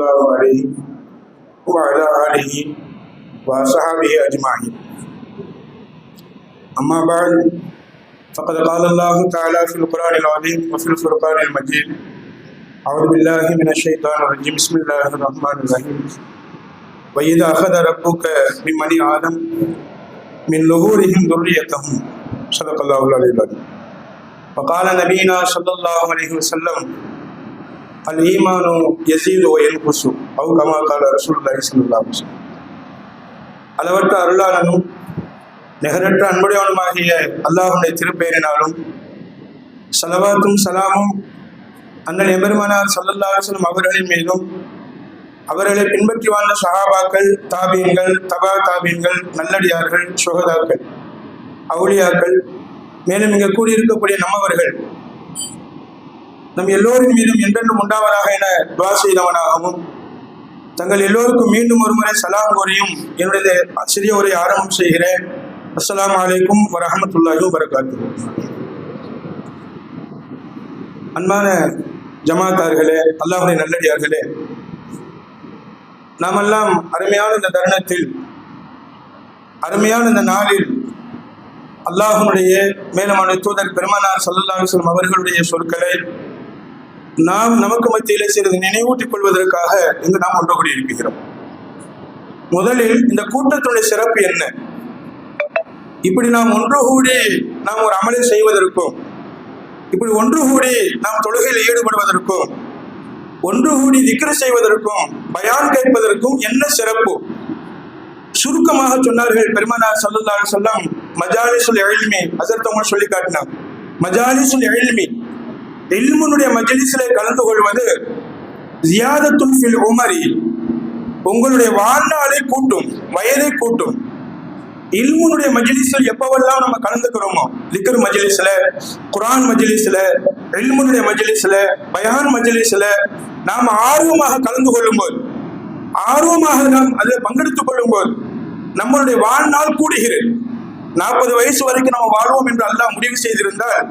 الله عليه وعلى آله وصحبه أجمعين. أما بعد فقد قال الله تعالى في القرآن العظيم وفي الفرقان المجيد: أعوذ بالله من الشيطان الرجيم، بسم الله الرحمن الرحيم. وإذا أخذ ربك من بني آدم من ظهورهم ذريتهم، صدق الله العلي العظيم. وقال نبينا صلى الله عليه وسلم: الإيمان يزيد وينقص أو كما قال رسول الله صلى الله عليه وسلم. அளவற்ற அருளாளனும் நிகரற்ற அன்புடையவனுமாகிய அல்லாஹ்வுடைய திருப்பெயரினாலும் ஸலவாத்தும் சலாமும் அண்ணல் எபெருமானார் ஸல்லல்லாஹு அலைஹி வஸல்லம் அவர்களின் மீதும் அவர்களை பின்பற்றி வாழ்ந்த சஹாபாக்கள், தாபீன்கள், தபா தாபீன்கள், நல்லடியார்கள், சுஹதாக்கள், அவுலியாக்கள், மேலும் இங்கே கூடியிருக்கக்கூடிய நம்மவர்கள் நம் எல்லோரின் மீதும் என்றென்றும் உண்டாவதாக என துஆ செய்தவனாகவும் தங்கள் எல்லோருக்கும் மீண்டும் ஒருமுறை சலாம் கூறியும் என்னுடைய சிறிய உரையை ஆரம்பம் செய்கிறேன். அஸ்ஸலாமு அலைக்கும் வரஹ்மத்துல்லாஹி வபரகாத்துஹு. அன்பான ஜமாத்தார்களே, அல்லாஹ்வுடைய நல்லடியார்களே, நாமெல்லாம் அருமையான இந்த தருணத்தில், அருமையான இந்த நாளில் அல்லாஹ்வுடைய மேலமான தூதர் பெருமானார் ஸல்லல்லாஹு அலைஹி வஸல்லம் அவர்களுடைய சொற்களை நாம் நமக்கு மத்தியிலே சிறிது நினைவூட்டிக் கொள்வதற்காக இங்கு நாம் ஒன்று கூடி இருக்கிறோம். முதலில் இந்த கூட்டத்துடைய சிறப்பு என்ன? இப்படி நாம் ஒன்று கூடி நாம் ஒரு அமலை செய்வதற்கும், இப்படி ஒன்று கூடி நாம் தொழுகையில் ஈடுபடுவதற்கும், ஒன்று கூடி திக்ர் செய்வதற்கும், பயான் கேட்பதற்கும் என்ன சிறப்பு? சுருக்கமாக சொன்னார்கள் பெருமானார் ஸல்லல்லாஹு அலைஹி வஸல்லம், மஜாலிசுல் இல்மி, ஹஸரத் உமர் சொல்லி காட்டினார். மஜாலிசுல் இல்மி, இல்முனுடைய மஜ்லிஸிலே கலந்து கொள்வது ஜியாதத்துன் ஃபில் உமரி, உங்களுடைய வாழ்நாளை கூட்டும், வயதை கூட்டும். இல்முனுடைய மஜ்லிஸில் எப்பவெல்லாம் நம்ம கலந்துக்கிறோமோ, திக்ர் மஜ்லிஸ்ல, குர்ஆன் மஜ்லிஸ்ல, இல்முனுடைய மஜ்லிஸ்ல, பயான் மஜ்லிஸ்ல நாம் ஆர்வமாக கலந்து கொள்ளும்போது, ஆர்வமாக நாம் அதில் பங்கெடுத்துக் கொள்ளும்போது நம்மளுடைய வாழ்நாள் கூடுகிறது. 40 வயசு வரைக்கும் நம்ம வாழ்வோம் என்று அல்லாஹ் முடிவு செய்திருந்தால்,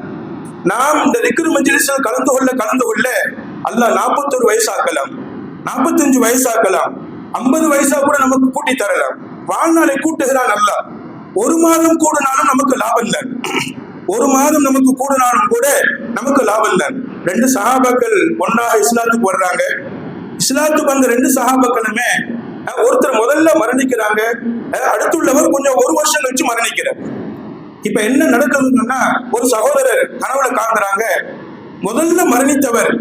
நாம் இந்த திக்ர் மஜ்லிஸில் கலந்து கொள்ள அல்லாஹ் 41 வயசாக்கலாம், 45 வயசாக்கலாம், 50 வயசா கூட நமக்கு கூட்டி தரலாம். வாழ்நாளை கூட்டுகிறான் அல்லாஹ். ஒரு மாதம் கூடினாலும் நமக்கு லாபம் தான், ஒரு மாதம் நமக்கு கூடினாலும் கூட நமக்கு லாபம் தான். 2 சஹாபாக்கள் ஒன்னாக இஸ்லாத்துக்கு வர்றாங்க. இஸ்லாத்துக்கு வந்த 2 சஹாபாக்களுமே ஒருத்தர் முதல்ல மரணிக்கிறாங்க, அடுத்துள்ளவர் கொஞ்சம் 1 வருஷம் கழிச்சு மரணிக்கிறார். இப்ப என்ன நடக்குதுன்னா, ஒரு சகோதரர் கனவுல காண்கிறாங்க, முதல்ல மரணித்தவர்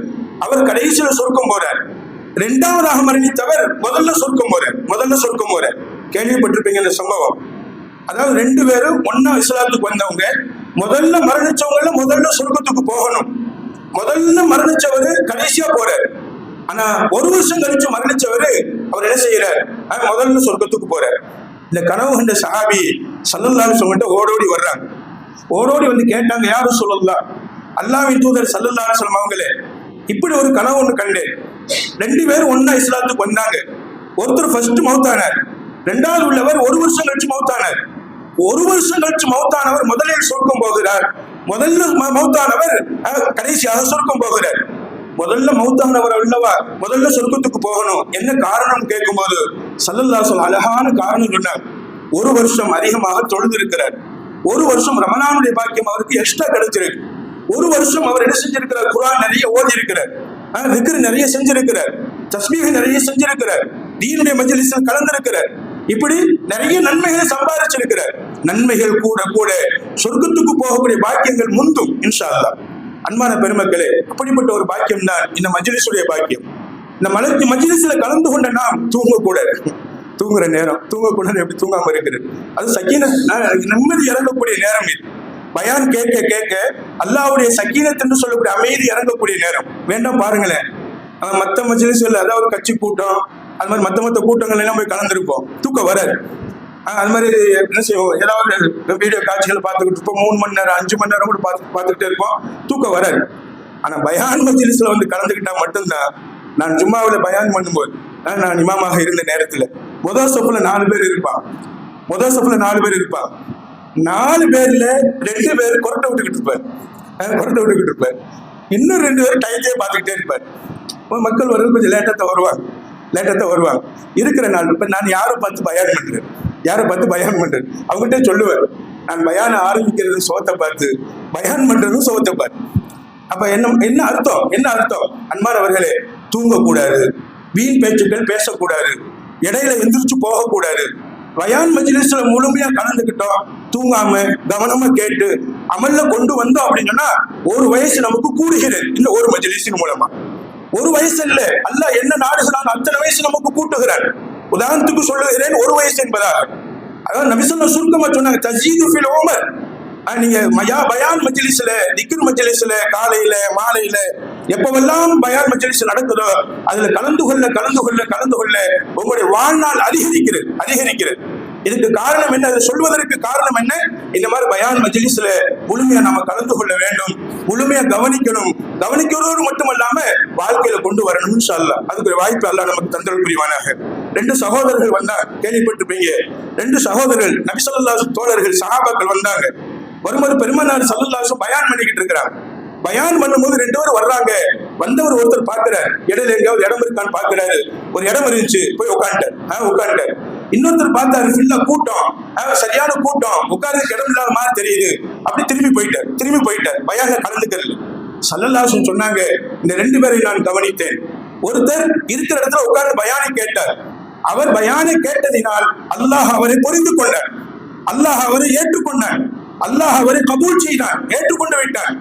அவர் கடைசியில சொர்க்கம் போறார், 2வது மரணித்தவர் முதல்ல சொர்க்கம் போறார். கேள்விப்பட்டிருப்பீங்க இந்த சம்பவம். அதாவது 2 பேரும் ஒன்னா இஸ்லாத்துக்கு வந்தவங்க, முதல்ல மரணிச்சவங்கள முதல்ல சொர்க்கத்துக்கு போகணும். முதல்ல மரணிச்சவரு கடைசியா போறார். ஆனா 1 வருஷம் கழிச்சு மரணிச்சவரு அவர் என்ன செய்யறார்? முதல்ல சொர்க்கத்துக்கு போறார். இந்த கனவு கண்ட சஹாபி ஸல்லல்லாஹு அலைஹி வஸல்லம் ஓடோடி வர்றாங்க. ஓடோடி வந்து கேட்டாங்க, யார் ரசூலுல்லாஹ், அல்லாஹ்வின் தூதர் ஸல்லல்லாஹு அலைஹி வஸல்லம் அவங்களே, இப்படி ஒரு கனவு ஒன்று கண்டேன். 2 பேரும் ஒன்னா இஸ்லாத்துக்கு வந்தாங்க. ஒருத்தர் ஃபர்ஸ்ட் மௌத்தானார், 2வது உள்ளவர் 1 வருஷம் கழிச்சு மௌத்தானார். 1 வருஷம் கழிச்சு மௌத்தானவர் முதலில் சொர்க்கம் போகிறார், முதல்ல மௌத்தானவர் கடைசியாக சொர்க்கம் போகிறார். முதல்ல மௌத்தானவர் அல்லவா முதல்ல சொர்க்கத்துக்கு போகணும், என்ன காரணம் கேட்கும்போது ஸல்லல்லாஹு அலைஹி வஸல்லம் அழகான காரணம் சொன்னார். 1 வருஷம் அதிகமாக தொழுது இருக்கிறார், 1 வருஷம் ரமலானுடைய பாக்கியம் அவருக்கு எக்ஸ்ட்ரா கிடைச்சிருக்கு, 1 வருஷம் அவர் என்ன செஞ்சிருக்கிறார்? குர்ஆன் நிறைய ஓதி இருக்கிறார், திக்ர் நிறைய செஞ்சிருக்கிறார், தஸ்பீஹ் நிறைய செஞ்சிருக்கிறார், தீனுடைய மஜ்லிஸில் கலந்திருக்கிறார். இப்படி நிறைய நன்மைகளை சம்பாதிச்சிருக்கிறார். நன்மைகள் கூட கூட சொர்க்கத்துக்கு போகக்கூடிய பாக்கியங்கள் முந்தும் இன்ஷா அல்லாஹ். அன்பான பெருமக்களே, அப்படிப்பட்ட ஒரு பாக்கியம் தான் இந்த மஜ்லிஸுடைய பாக்கியம். இந்த மஜ்லிஸ்ல கலந்து கொண்ட நாம் தூங்குற நேரம், தூங்கக்கூடாது, எப்படி தூங்காம இருக்கிறது? அது சக்கீனத், நிம்மதி இறங்கக்கூடிய நேரம். இது பயான் கேட்க கேட்க அல்லாஹ்வுடைய சக்கீனத் என்று சொல்லக்கூடிய அமைதி இறங்கக்கூடிய நேரம். வேண்டாம் பாருங்களேன், மற்ற மஜ்லிஸ்ல அதாவது கட்சி கூட்டம், அது மாதிரி மற்ற கூட்டங்கள் எல்லாம் போய் கலந்துருப்போம், தூக்கம் வராது. அது மாதிரி என்ன செய்வோம், ஏதாவது வீடியோ காட்சிகளை பார்த்துக்கிட்டு இருப்போம், 3 மணி நேரம் 5 மணி நேரம் கூட பார்த்துக்கிட்டே இருப்போம், தூக்கம் வராது. ஆனா பயான் மஜ்லிஸ்ல வந்து கலந்துக்கிட்டா மட்டும்தான். நான் ஜும்மாவில் பயான் பண்ணும்போது, நான் இமாமாக இருந்த நேரத்தில் முதல் சஃப்ல 4 பேர் இருப்பான், 4 பேர்ல 2 பேர் கொரட்டை விட்டுக்கிட்டு இருப்பார், இன்னும் 2 பேர் டைத்தையே பார்த்துக்கிட்டே இருப்பார். மக்கள் வருவது கொஞ்சம் லேட்டாக வருவாங்க. லேட்டா வருவாங்க. இருக்கிற நாள் இப்ப நான் யாரை பார்த்து பயான் பண்றேன் அவங்ககிட்ட சொல்லுவேன், நான் பயான ஆரம்பிக்கிறது சோத்தை பார்த்து, பயான் பண்றதும் சோத்தை பார்த்து. அப்ப என்ன அர்த்தம்? அன்பானவர்களே, தூங்கக்கூடாது, வீண் பேச்சுக்கள் பேசக்கூடாது, இடையில எந்திரிச்சு போகக்கூடாது. பயான் மஜ்லிஸ்ல முழுமையா கலந்துக்கிட்டோம், தூங்காம கவனமா கேட்டு அமல்ல கொண்டு வந்தோம் அப்படின்னா ஒரு வயசு நமக்கு கூடுகிறது. இந்த ஒரு மஜ்லிஸின் மூலமா ஒரு வயசு இல்ல, அல்லாஹ் என்ன நாடுகிறான் அத்தனை வயசு நமக்கு கூட்டுகிறான். உதாரணத்துக்கு சொல்லுகிறேன், ஒரு வயசு என்பதாக. அதாவது நபி ஸல்லல்லாஹு சுருக்கமா சொன்னாங்க, தஸீது ஃபில் உமர். நீங்க பயான் மஜ்லிஸ்ல, திக்ர் மஜ்லிஸ்ல, காலையில மாலையில எப்பவெல்லாம் பயான் மஜ்லிஸ் நடக்குதோ அதுல கலந்து கொள்ள உங்களுடைய வாழ்நாள் அதிகரிக்கிறது. இதுக்கு காரணம் என்ன? அதை சொல்வதற்கு காரணம் என்ன? இந்த மாதிரி பயான் மஜ்லிஸ்ல முழுமையா நாம கலந்து கொள்ள வேண்டும், முழுமையா கவனிக்கிறோடு மட்டுமல்லாம வாழ்க்கையில கொண்டு வரணும் இன்ஷா அல்லாஹ். அதுக்கு ஒரு வாய்ப்பு அல்லாஹ் நமக்கு தந்தல் புரிவானாக. 2 சகோதரர்கள் வந்தா, கேள்விப்பட்டிருப்பீங்க. 2 சகோதரர்கள் நபி ஸல்லல்லாஹு அலைஹி தோழர்கள் சஹாபாக்கள் வந்தாங்க. வரும்போது பெருமானார் ஸல்லல்லாஹு அலைஹி வஸல்லம் பயான் பண்ணிக்கிட்டு இருக்கிறாங்க. பயான் பண்ணும்போது 2 பேரும் வர்றாங்க. வந்தவர் ஒருத்தர் பாக்குறாரு, இடையில எங்கேயாவது இடம் இருக்கான்னு பாக்குறாரு. ஒரு இடம் இருந்துச்சு, போய் உட்காந்துட்டார். இன்னொருத்தர் பார்த்தாரு, ஃபுல்லா கூட்டம், சரியான கூட்டம், உட்கார்றதுக்கு இடம் இல்லாத மாதிரி தெரியுது. அப்படி திரும்பி போயிட்டார். பயான்ல கலந்துக்கிறது. ஸல்லல்லாஹு அலைஹி வஸல்லம் சொன்னாங்க, இந்த 2 பேரை நான் கவனித்தேன். ஒருத்தர் இருக்கிற இடத்துல உட்கார்ந்து பயானை கேட்டார். அவர் பயானை கேட்டதினால் அல்லாஹ் அவரை புரிந்து கொண்டார், அல்லாஹ் அவரை ஏற்றுக்கொண்டான், அல்லாஹ் அவரை கபூல் செய்தான், ஏற்றுக்கொண்டு விட்டான்.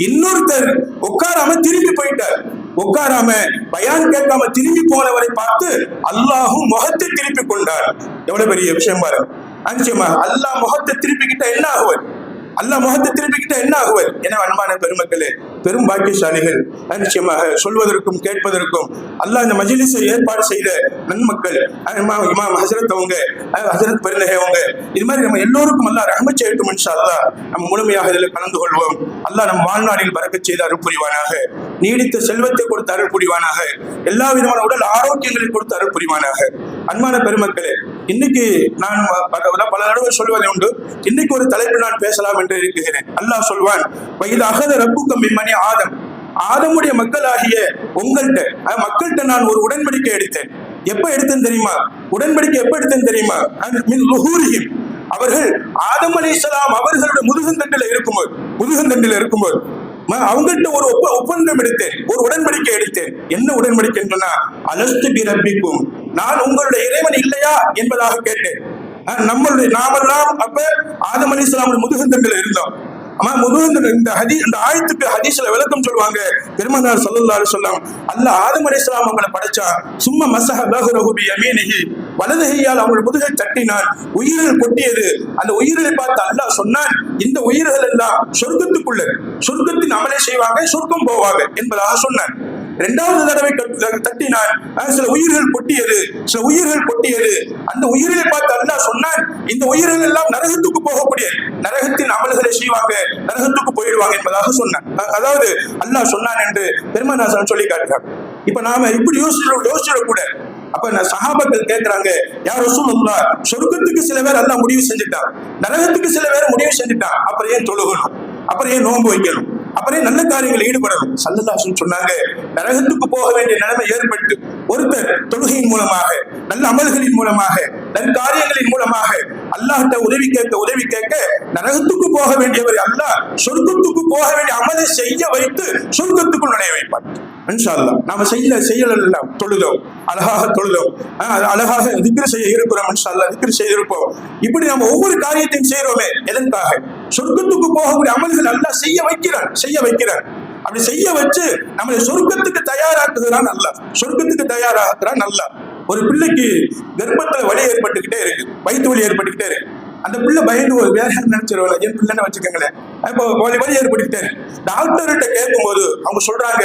இன்னொருத்தர் உட்காராம திரும்பி போயிட்டார். உட்காராம பயான் கேட்காம திரும்பி போனவரை பார்த்து அல்லாஹும் முகத்தை திருப்பி கொண்டார். எவ்வளவு பெரிய விஷயம் பாருங்க. நிச்சயமா அல்லாஹ் முகத்தை திருப்பிக்கிட்ட என்ன ஆகுவது? என அன்பான பெருமக்களே, பெரும் பாக்கியசாலிகள். நிச்சயமாக சொல்வதற்கும் கேட்பதற்கும் அல்லாஹ் இந்த மஜ்லிஸை ஏற்பாடு செய்த நன்மக்கள், இமாம் ஹஸரத் அவங்க, ஹஸரத் பெருநகை அவங்க, இது மாதிரி நம்ம எல்லோருக்கும் அல்லாஹ் ரஹ்மத் செய்யட்டும் இன்ஷா அல்லாஹ். நம்ம முழுமையாக இதில் கலந்து கொள்வோம். அல்லாஹ் நம் வாழ்நாளில் பரக்கத் செய்து அருள் புரிவானாக, நீடித்த செல்வத்தை கொடுத்து அருள் புரிவானாக, எல்லா விதமான உடல் ஆரோக்கியங்களை கொடுத்து அருள் புரிவானாக. அன்பான பெருமக்களே, இன்னைக்கு நான் பல தடவை சொல்வதை உண்டு, இன்னைக்கு ஒரு தலைப்பு நான் பேசலாம் என்று இருக்கிறேன். அல்லாஹ் சொல்வான், வயது அகத ரப்புக்கம் மிம்மனி ஆதம், ஆதமுடைய மக்களாகிய மக்கள்கிட்ட நான் ஒரு உடன்படிக்கை எடுத்தேன். எப்ப எடுத்தேன் தெரியுமா? அவர்கள் ஆதம் அலைஹிஸ்ஸலாம் அவர்களுடைய முதுகந்தண்டில இருக்கும்போது அவங்கள்ட்ட ஒரு ஒப்பந்தம் எடுத்தேன், ஒரு உடன்படிக்கை எடுத்தேன். என்ன உடன்படிக்கை சொன்னா, அலஸ்து பி ரப்பிக்கும், நான் உங்களுடைய இறைவன் இல்லையா என்பதாக கேட்டேன். நாமெல்லாம் அப்ப ஆதம் அலைஹிஸ்ஸலாம் முதுகந்தண்டில இருந்தோம். இந்த ஆயத்துக்கு ஹதீஸ்ல விளக்கம் சொல்லுவாங்க. பெருமானார் ஸல்லல்லாஹு அலைஹி வஸல்லம், அல்லாஹ் ஆதம் அலைஹிஸ்ஸலாம் அவங்களை படைச்சா, சும்மா மஸஹ லஹு பி யமீனிஹி, வலது கையால் அவங்களுடைய முதுகை தட்டினான், உயிர்கள் கொட்டியது. அந்த உயிர்களை பார்த்து அல்லாஹ் சொன்னான், இந்த உயிர்கள் எல்லாம் சொர்க்கத்தின் அமலை செய்வாங்க, சொர்க்கம் போவாங்க என்பதாக சொன்னான். 2வது தடவை தட்டினான், சில உயிர்கள் கொட்டியது. அந்த உயிர்களை பார்த்து அல்லாஹ் சொன்னான், இந்த உயிர்கள் எல்லாம் நரகத்துக்கு போகக்கூடிய, நரகத்தின் அமல்களை செய்வாங்க, நரகத்துக்கு போயிடுவாங்க என்பதாக சொன்னான். அதாவது அல்லாஹ் சொன்னான் என்று பெருமானார் சொல்லி காட்டுறாங்க. இப்ப நாம இப்படி யோசிச்சிடக்கூட. அப்ப சஹாபாக்கள் கேட்கிறாங்க, யா ரசூலுல்லாஹ், சொர்க்கத்துக்கு சில பேர் அல்லாஹ் முடிவு செஞ்சுட்டான், நரகத்துக்கு சில பேர் முடிவு செஞ்சுட்டான், அப்புறம் ஏன் தொழுகணும், அப்புறம் ஏன் நோன்பு வைக்கணும், அப்புறம் நல்ல காரியங்கள் ஈடுபடணும்? ஸல்லல்லாஹு அலைஹி வஸல்லம் சொன்னாங்க, நரகத்துக்கு போக வேண்டிய நிலைமை ஏற்பட்டு ஒருத்தர் தொழுகையின் மூலமாக, நல்ல அமல்களின் மூலமாக, நற்காரியங்களின் மூலமாக அல்லாஹ்ட்ட உதவி கேட்க நரகத்துக்கு போக வேண்டியவர் அல்லாஹ் சொர்க்கத்துக்கு போக வேண்டிய அமலை செய்ய வைத்து சொர்க்கத்துக்குள் நுழைய வைப்பார். இன்ஷா அல்லாஹ் நாம செய்யலாம், தொழுதோம், அழகாக திக்ர் செய்ய இருக்கிறோம். இன்ஷா அல்லாஹ் திக்ர் செய்திருப்போம். இப்படி நம்ம ஒவ்வொரு காரியத்தையும் செய்யறோமே, எதற்காக? சொர்க்கத்துக்கு போகக்கூடிய அமல்கள் அல்லாஹ் செய்ய வைக்கிறான். அப்படி செய்ய வச்சு நம்மளை சொர்க்கத்துக்கு தயாராக்குகிறான் அல்லாஹ். ஒரு பிள்ளைக்கு கர்ப்பத்துல வலி ஏற்பட்டுக்கிட்டே இருக்கு, வயிற்று வலி ஏற்பட்டுக்கிட்டே இருக்கு. அந்த பிள்ளை பயந்து ஒரு வேற நினைச்சிருவாங்க, என் பிள்ளைன்னு வச்சுக்கோங்களேன். இப்போ வலி ஏற்பட்டுக்கிட்டே டாக்டர்கிட்ட கேட்கும்போது அவங்க சொல்றாங்க,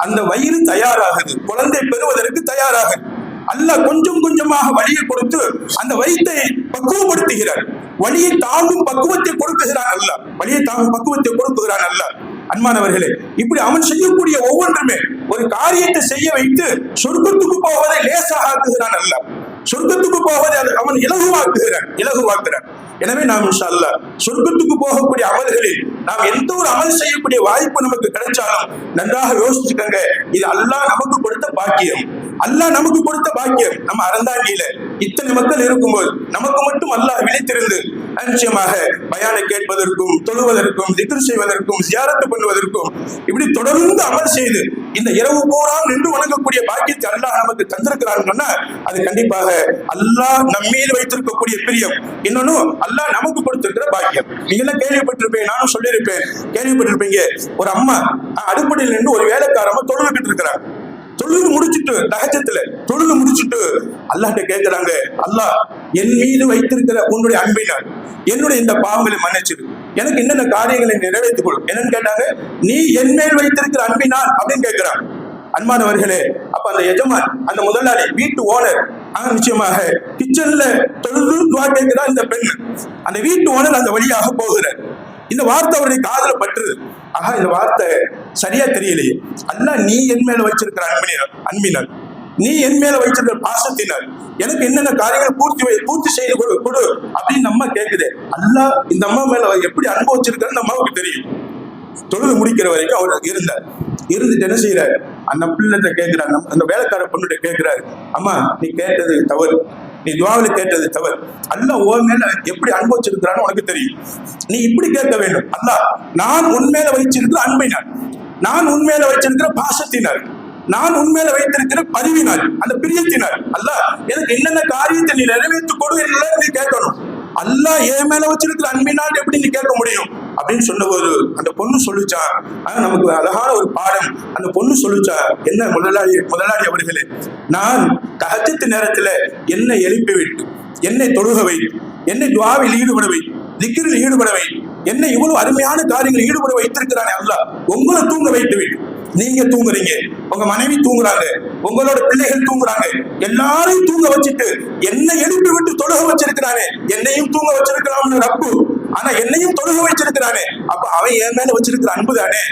அந்த வயிறு தயாராகுது, குழந்தை பெறுவதற்கு தயாராகுது. அல்லாஹ் கொஞ்சம் கொஞ்சமாக வலியை கொடுத்து அந்த வயிற்றை பக்குவப்படுத்துகிறார். வலியை தாங்கும் பக்குவத்தை கொடுக்குகிறான் அல்லாஹ். அன்பானவர்களே, இப்படி அவன் செய்யக்கூடிய ஒவ்வொன்றுமே ஒரு காரியத்தை செய்ய வைத்து சொர்க்கத்துக்கு போவதை லேசாக ஆக்குகிறான் அல்லாஹ். சொர்க்கத்துக்கு போவதை அவன் இலகுவாக்குகிறான். எனவே நாம் இன்ஷா அல்லாஹ் சொர்க்கத்துக்கு போகக்கூடிய அமல்களில் நாம் எந்த ஒரு அமல் செய்யக்கூடிய வாய்ப்பு நமக்கு கிடைச்சாலும் நன்றாக யோசிச்சுக்கங்க, இது அல்லாஹ் நமக்கு கொடுத்த பாக்கியம். அல்லாஹ் நமக்கு கொடுத்த பாக்கியம். நம்ம அறந்தாங்கியில இத்தனை மக்கள் இருக்கும்போது நமக்கு மட்டும் அல்லாஹ் விழித்திருந்து நிச்சயமாக பயானை கேட்பதற்கும், தொழுவதற்கும், திக்ர் செய்வதற்கும், ஜியாரத்து பண்ணுவதற்கும் இப்படி தொடர்ந்து அமல் செய்து இந்த இரவு பூரா நின்று வணங்கக்கூடிய பாக்கியத்தை அல்லாஹ் நமக்கு தந்திருக்கிறான்னு சொன்னா அது கண்டிப்பாக அல்லாஹ் நம்மீது வைத்திருக்கக்கூடிய பிரியம். இன்னொன்னு அல்லாஹ் நமக்கு கொடுத்திருக்கிற பாக்கியம். நீங்க எல்லாம் கேள்விப்பட்டிருப்பேன், நானும் சொல்லியிருப்பேன், கேள்விப்பட்டிருப்பீங்க. ஒரு அம்மா அடுப்படியில் நின்று ஒரு வேலைக்காரமா தொழுதுகிட்டு இருக்கிறாங்க. தொழுது முடிச்சுட்டு தஹஜத்துல தொழுது முடிச்சுட்டு அல்லாஹ்ட்ட கேட்கிறாங்க, அல்லாஹ் என் மீது வைத்திருக்கிற உன்னுடைய அன்பினால் என்னுடைய இந்த பாவங்களை மன்னிச்சிரு, எனக்கு என்னென்ன காரியங்களை நிறைவேற்றிக் கொள்ளும். என்னன்னு கேட்டாங்க, நீ என் மேல் வைத்திருக்கிற அன்பினால் அப்படின்னு கேட்கிறான். அன்பானவர்களே, அப்ப அந்த எஜமான், அந்த முதலாளி, வீட்டு ஓனர் நிச்சயமாக கிச்சன்ல தொழுது துவா கேட்கிறா இந்த பெண். அந்த வீட்டு ஓனர் அந்த வழியாக போகிறார். இந்த வார்த்தை அவருடைய காதல பட்டுது. ஆஹா, இந்த வார்த்தை சரியா தெரியலையே. அல்லாஹ் நீ என் மேல வச்சிருக்கிற அன்பினால், நீ என் மேல வச்சிருக்கிற பாசத்தினால் எனக்கு என்னென்ன காரியங்கள் பூர்த்தி செய்து கொடு அப்படின்னு அம்மா கேட்குது. அல்லாஹ் இந்த அம்மா மேல எப்படி அன்பு வச்சிருக்காருன்னு அம்மாவுக்கு தெரியும். தொழுது முடிக்கிற வரைக்கும் அவர் இருந்துட்டு என்ன செய்யறாரு, அந்த பிள்ளைகிட்ட கேட்கிறாரு, அந்த வேலைக்கார பொண்ணுகிட்ட கேட்கிறாரு, அம்மா நீ கேட்டது தவறு, நீ துவாவில் கேட்டது தவறு. அல்லாஹ் உன் மேல எப்படி அன்பு வச்சிருக்கிறான்னு உனக்கு தெரியும். நீ இப்படி கேட்க வேண்டும், அல்லாஹ் நான் உன் மேல வைச்சிருக்கிற அன்பினால், நான் உன் மேல வைச்சிருக்கிற பாசத்தினால், நான் உன் மேல வைத்திருக்கிற பதிவினால், அந்த பிரியத்தினால் அல்லாஹ் எனக்கு என்னென்ன காரியத்தை நீ நிறைவேற்றிக் கொடு என்று நீ கேட்கணும். அல்லாஹ் என் மேல வச்சிருக்கிற அன்பினால் எப்படி நீ கேட்க முடியும் அப்படின்னு சொன்னபோது அந்த பொண்ணு சொல்லிச்சா, நமக்கு அழகான ஒரு பாடம். அந்த பொண்ணு சொல்லிச்சா, என்ன முதலாளி அவர்களே, நான் தஹஜ்ஜத் நேரத்துல என்னை எழுப்பி விட்டு, என்னை தொழுக வை, என்னை துஆவில் ஈடுபட வை, திக்ரில் ஈடுபட வை, என்னை இவ்வளவு அருமையான காரியங்கள் ஈடுபட வைத்திருக்கிறானே அல்லாஹ், உங்களை தூங்க வைத்து விட்டு நீங்க தூங்குறீங்க, உங்க மனைவி தூங்குறாங்க, உங்களோட பிள்ளைகள் தூங்குறாங்க, எல்லாரையும் தூங்க வச்சுட்டு என்னை எழுப்பி விட்டு தொழுக வச்சிருக்கிறானே, என்னையும் தூங்க வச்சிருக்கிறான் ரப்பு, ஆனா என்னையும் தொழுக வச்சிருக்கிறானே, அப்ப அவன் என் மேல வச்சிருக்கிற அன்பு தானே,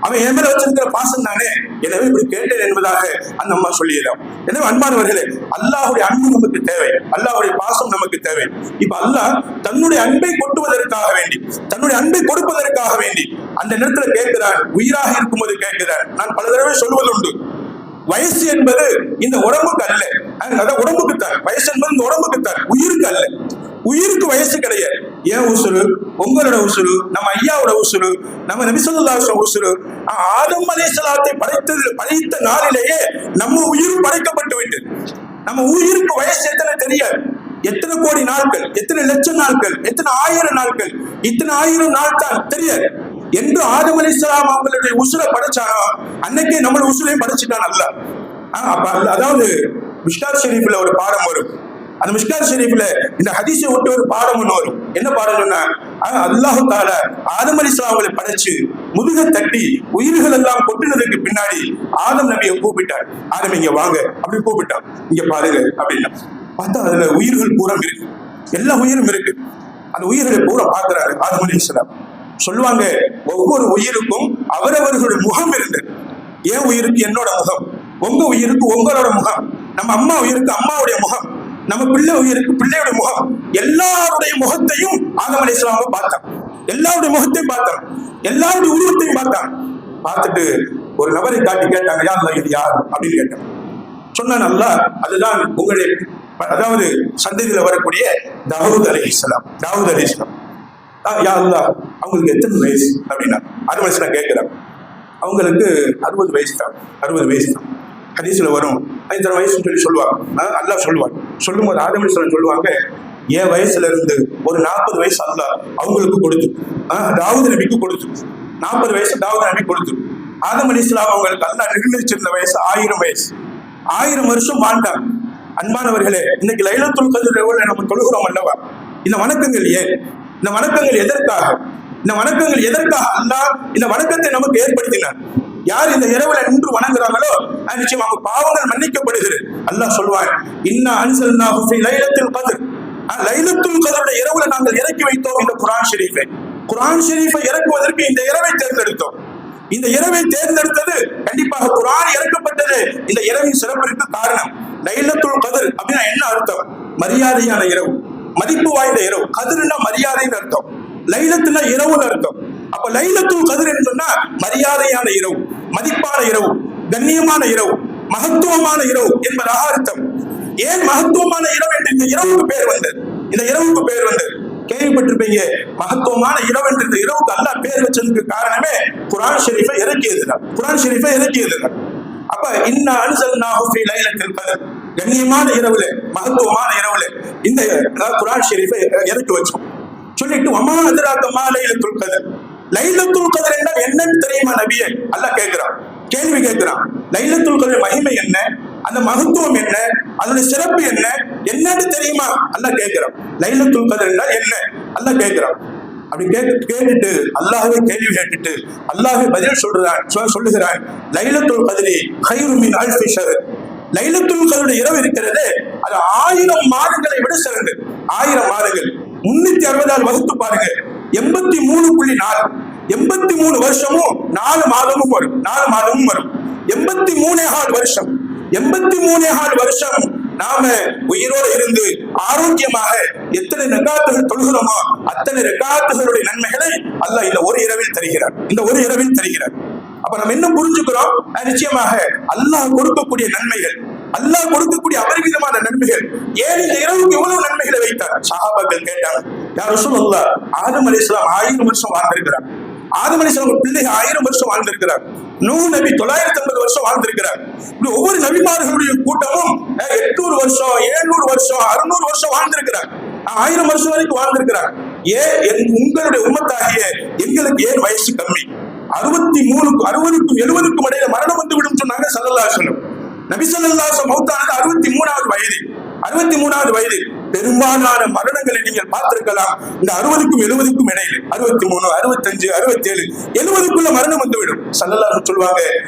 அவன் என் மேல வச்சிருக்கிற பாசம் தானே, எனவே இப்படி கேட்டேன் என்பதாக அந்த அம்மா சொல்லிடலாம். எனவே அன்பானவர்களே, அல்லாஹ்வுடைய அன்பு நமக்கு தேவை, அல்லாஹ்வுடைய பாசம் நமக்கு தேவை. இப்ப அல்லாஹ் தன்னுடைய அன்பை கொட்டுவதற்காக வேண்டி, தன்னுடைய அன்பை கொடுப்பதற்காக வேண்டி அந்த நேரத்துல கேட்கிறான், உயிராக இருக்கும்போது கேட்கிறான். நான் பல தடவை சொல்வது உண்டு, வயசு என்பது இந்த உடம்புக்கு அல்ல, அதான் உடம்புக்குத்தான் வயசு என்பது இந்த உடம்புக்குத்தான், உயிருக்கு அல்ல. உயிருக்கு வயசு கிடையாது. ஏன் உசுறு, உங்களோட உசுறு, நம்ம ஐயாவோட உசுறு, நம்ம நபி ஸல்லல்லாஹு அலைஹி வஸல்லம் உசுறு, ஆதம் அலைஹிஸ்ஸலாத்தை படைத்த நாளிலேயே நம்ம உயிர் படைக்கப்பட்டு விட்டு, நம்ம உயிருக்கு வயசு எத்தனை தெரியாது. எத்தனை கோடி நாட்கள், எத்தனை லட்சம் நாட்கள், எத்தனை ஆயிரம் நாட்கள், இத்தனை ஆயிரம் நாள் தான் தெரியாது. என்று ஆதம் அலைஹிஸ்ஸலாம் அவங்களுடைய உசுரை படைச்சானோ அன்னைக்கே நம்மளோட உசுரையும் படைச்சிட்டான் அல்லாஹ். அதாவது மிஷ்காத் ஷெரீஃப்ல ஒரு பாடம் வரும். அந்த மிஷ்காத் ஷெரீஃப்ல இந்த ஹதீஸை விட்டு ஒரு பாடம் ஒன்று வரும். என்ன பாடம் சொன்னா, அல்லாஹ் தஆலா ஆதம் அலைஹிஸ்ஸலாம் அவங்களை படைச்சு முதுக தட்டி உயிர்கள் எல்லாம் கொட்டினதுக்கு பின்னாடி ஆதம் நபியை கூப்பிட்டார். ஆதம் இங்க வாங்க அப்படி கூப்பிட்டான், இங்க பாருங்க அப்படின்னா பார்த்தா அதுல உயிர்கள் பூரா இருக்கு, எல்லா உயிரும் இருக்கு. அந்த உயிர்களை பூரா பார்க்கிறாரு ஆதம் அலைஹிஸ்ஸலாம். சொல்லுவாங்க, ஒவ்வொரு உயிருக்கும் அவரவர்களுடைய முகம் இருந்தது. என் உயிருக்கு என்னோட முகம், உங்க உயிருக்கு உங்களோட முகம், நம்ம அம்மா உயிருக்கு அம்மாவுடைய முகம், நம்ம பிள்ளை உயிருக்கு பிள்ளையுடைய முகம், எல்லாருடைய முகத்தையும் ஆதம் அலைஹிஸ்ஸலாம் பார்த்தான். எல்லாருடைய முகத்தையும் பார்த்தான், எல்லாருடைய உருவத்தையும் பார்த்தான். பார்த்துட்டு ஒரு நபரை காட்டி கேட்டாங்க, யா அல்லாஹ் இது யார் அப்படின்னு கேட்டாங்க. சொன்னான், அல்லாஹ் அதுதான் உங்களுடைய, அதாவது சந்ததியில வரக்கூடிய தாவூத் அலைஹிஸ்ஸலாம். தாவூத் அலைஹிஸ்ஸலாம், யா அல்லாஹ் அவங்களுக்கு எத்தனை வயசு அப்படின்னா ஆதம் அலைஹிஸ்ஸலாம் கேட்கிறாங்க. அவங்களுக்கு 60 வயசு தான், 60 வயசு தான். ஹதீஸ்ல வரும், இத்தனை வயசுன்னு சொல்லி சொல்லுவாங்க. அல்லாஹ் சொல்லுவாங்க. சொல்லும்போது ஆதம் அலைஹிஸ்ஸலாம் சொல்லுவாங்க, என் வயசுல இருந்து ஒரு 40 வயசு அல்லாஹ் அவங்களுக்கு கொடுத்து, தாவூத் நபிக்கு கொடுத்து, 40 வயசு தாவூத் நபி கொடுத்து. ஆதம் அலைஹிஸ்ஸலாம் அவங்களுக்கு அல்லாஹ் நிர்ணயிச்சிருந்த வயசு 1000 வயசு, 1000 வருஷம் வாழ்ந்தாங்க. அன்பானவர்களே, இன்னைக்கு லைலத்துல் கத்ர் நம்ம தொழுகிறோம் அல்லவா, இந்த வணக்கங்கள் ஏன், இந்த வணக்கங்கள் எதற்காக, இந்த வணக்கங்கள் எதற்காக அல்லாஹ் இந்த வணக்கத்தை நமக்கு ஏற்படுத்தினார். யார் இந்த இரவுல நின்று வணங்குறாங்களோ நிச்சயம் அவங்க பாவங்கள் மன்னிக்கப்படுகிறது. அல்லாஹ் சொல்வான், இன்னா அன்ஸல்னாஹு ஃபீ லைலத்துல் கத்ர், லைலத்துல் கத்ருடைய இரவுல நாங்கள் இறக்கி வைத்தோம் இந்த குர்ஆன் ஷரீஃபை. குர்ஆன் ஷரீஃபை இறக்குவதற்கு இந்த இரவை தேர்ந்தெடுத்தோம். இந்த இரவை தேர்ந்தெடுத்தது கண்டிப்பாக குர்ஆன் இறக்கப்பட்டது இந்த இரவின் சிறப்பிற்கு காரணம். லைலத்துல் கத்ர் அப்படின்னா என்ன அர்த்தம்? மரியாதையான இரவு, மதிப்பு வாய்ந்த இரவு. கதிர்னா மரியாதைன்னு அர்த்தம், லைலத்துனா இரவுன்னு அர்த்தம். அப்ப லைலத்துல் கத்ர் என்று சொன்னா மரியாதையான இரவு, மதிப்பான இரவு, கண்ணியமான இரவு. மகத்துவமான இரவு என்பதாக அர்த்தம். ஏன் மகத்துவமான இரவு என்று இந்த இரவுக்கு பேர் வந்தது? இந்த இரவுக்கு பேர் வந்தது கேள்விப்பட்டிருப்பீங்க. மகத்துவமான இரவு என்று இந்த இரவுக்கு அல்லாஹ் பேர் வச்சதுக்கு காரணமே குர்ஆன் ஷரீஃபை இறக்கியதுதான். குர்ஆன் ஷரீஃபை இறக்கியதுதான். அப்ப இன்னா அன்ஸல்நாஹு ஃபீ லைலத்தில் கத்ர், கண்ணியமான இரவுல, மகத்துவமான இரவுல இந்த குர்ஆன் ஷரீஃபை இறக்கி வச்சோம். சொல்லிட்டு வமா அத்ராக மா லைலத்துல் கத்ர், லைலத்துல் கத்ர் என்றால் என்னன்னு தெரியுமா நபியே? அல்லாஹ் கேட்கிறான், கேள்வி கேட்கிறான். லைலத்துல் கத்ர் மகிமை என்ன, அந்த மகத்துவம் என்ன, அதனுடைய சிறப்பு என்ன, என்னன்னு தெரியுமா? அல்லாஹ் கேட்கிறான். லைலத்துல் கத்ர் என்றால் என்ன அல்லாஹ் கேட்கிறான். அப்படி கேட்டுட்டு அல்லாஹ்வே கேள்வி கேட்டுட்டு அல்லாஹ்வே பதில் சொல்லுகிறான். லைலத்துல் கத்ரி கைரு மின் அல்ஃபி ஷஹர், லைலத்துல் கத்ருடைய இரவு இருக்கிறது அது 1000 மாதங்களை விட சிறந்தது. 1000 மாதங்கள் 360 வகுத்து பாருங்க, 83.4, 83 வருஷமும் 4 மாதமும் வரும், 4 மாதமும் வரும். 83.4 வருஷம், 83.4 வருஷம் நாம உயிரோடு இருந்து ஆரோக்கியமாக எத்தனை ரக்காத்துகள் தொழுகிறோமோ அத்தனை ரக்காத்துகளுடைய நன்மைகளை அல்லாஹ் இந்த ஒரு இரவில் தருகிறார், இந்த ஒரு இரவில் தருகிறார். அப்ப நம்ம என்ன புரிஞ்சுக்கிறோம்? நிச்சயமாக அல்லாஹ் கொடுக்கக்கூடிய நன்மைகள், அல்லாஹ் கொடுக்கக்கூடிய அபரிமிதமான நன்மைகள். ஏன் இந்த இரவுக்கு எவ்வளவு நன்மைகளை வைத்தார்? சஹாபாக்கள் கேட்டாங்க, யா ரசூலல்லாஹ், ஆதம் அலைஹிஸ்ஸலாம் 1000 வருஷம் வாழ்ந்திருக்கிறார். ஆதம் அலைஹிஸ்ஸலாம் பிள்ளைகள் 1000 வருஷம் வாழ்ந்திருக்கிறார். நூஹ் நபி 950 வருஷம் வாழ்ந்திருக்கிறார். இப்படி ஒவ்வொரு நபிமார்களுடைய கூட்டமும் 800 வருஷம், 700 வருஷம், 600 வருஷம் வாழ்ந்திருக்கிறார். 1000 வருஷம் வரைக்கும் வாழ்ந்திருக்கிறார். ஏன் உங்களுடைய உம்மத்தாகிய எங்களுக்கு ஏன் வயசு கம்மி? 63க்கும் 60க்கும் 70க்கும் இடையில மரணம் வந்து விடும் சொன்னாங்க ஸல்லல்லாஹு அலைஹி வஸல்லம். நபி ஸல்லல்லாஹு அலைஹி வஸல்லம் மௌத்தானது 63வது வயது. 63வது வயது. பெரும்பாலான மரணங்களை நீங்கள் பார்த்திருக்கலாம் இந்த 60க்கும் 70க்கும் இடையில. 63, 65, 67, 70க்குள்ள மரணம் வந்துவிடும். ஸல்லல்லாஹு அலைஹி சொல்லுவாங்க,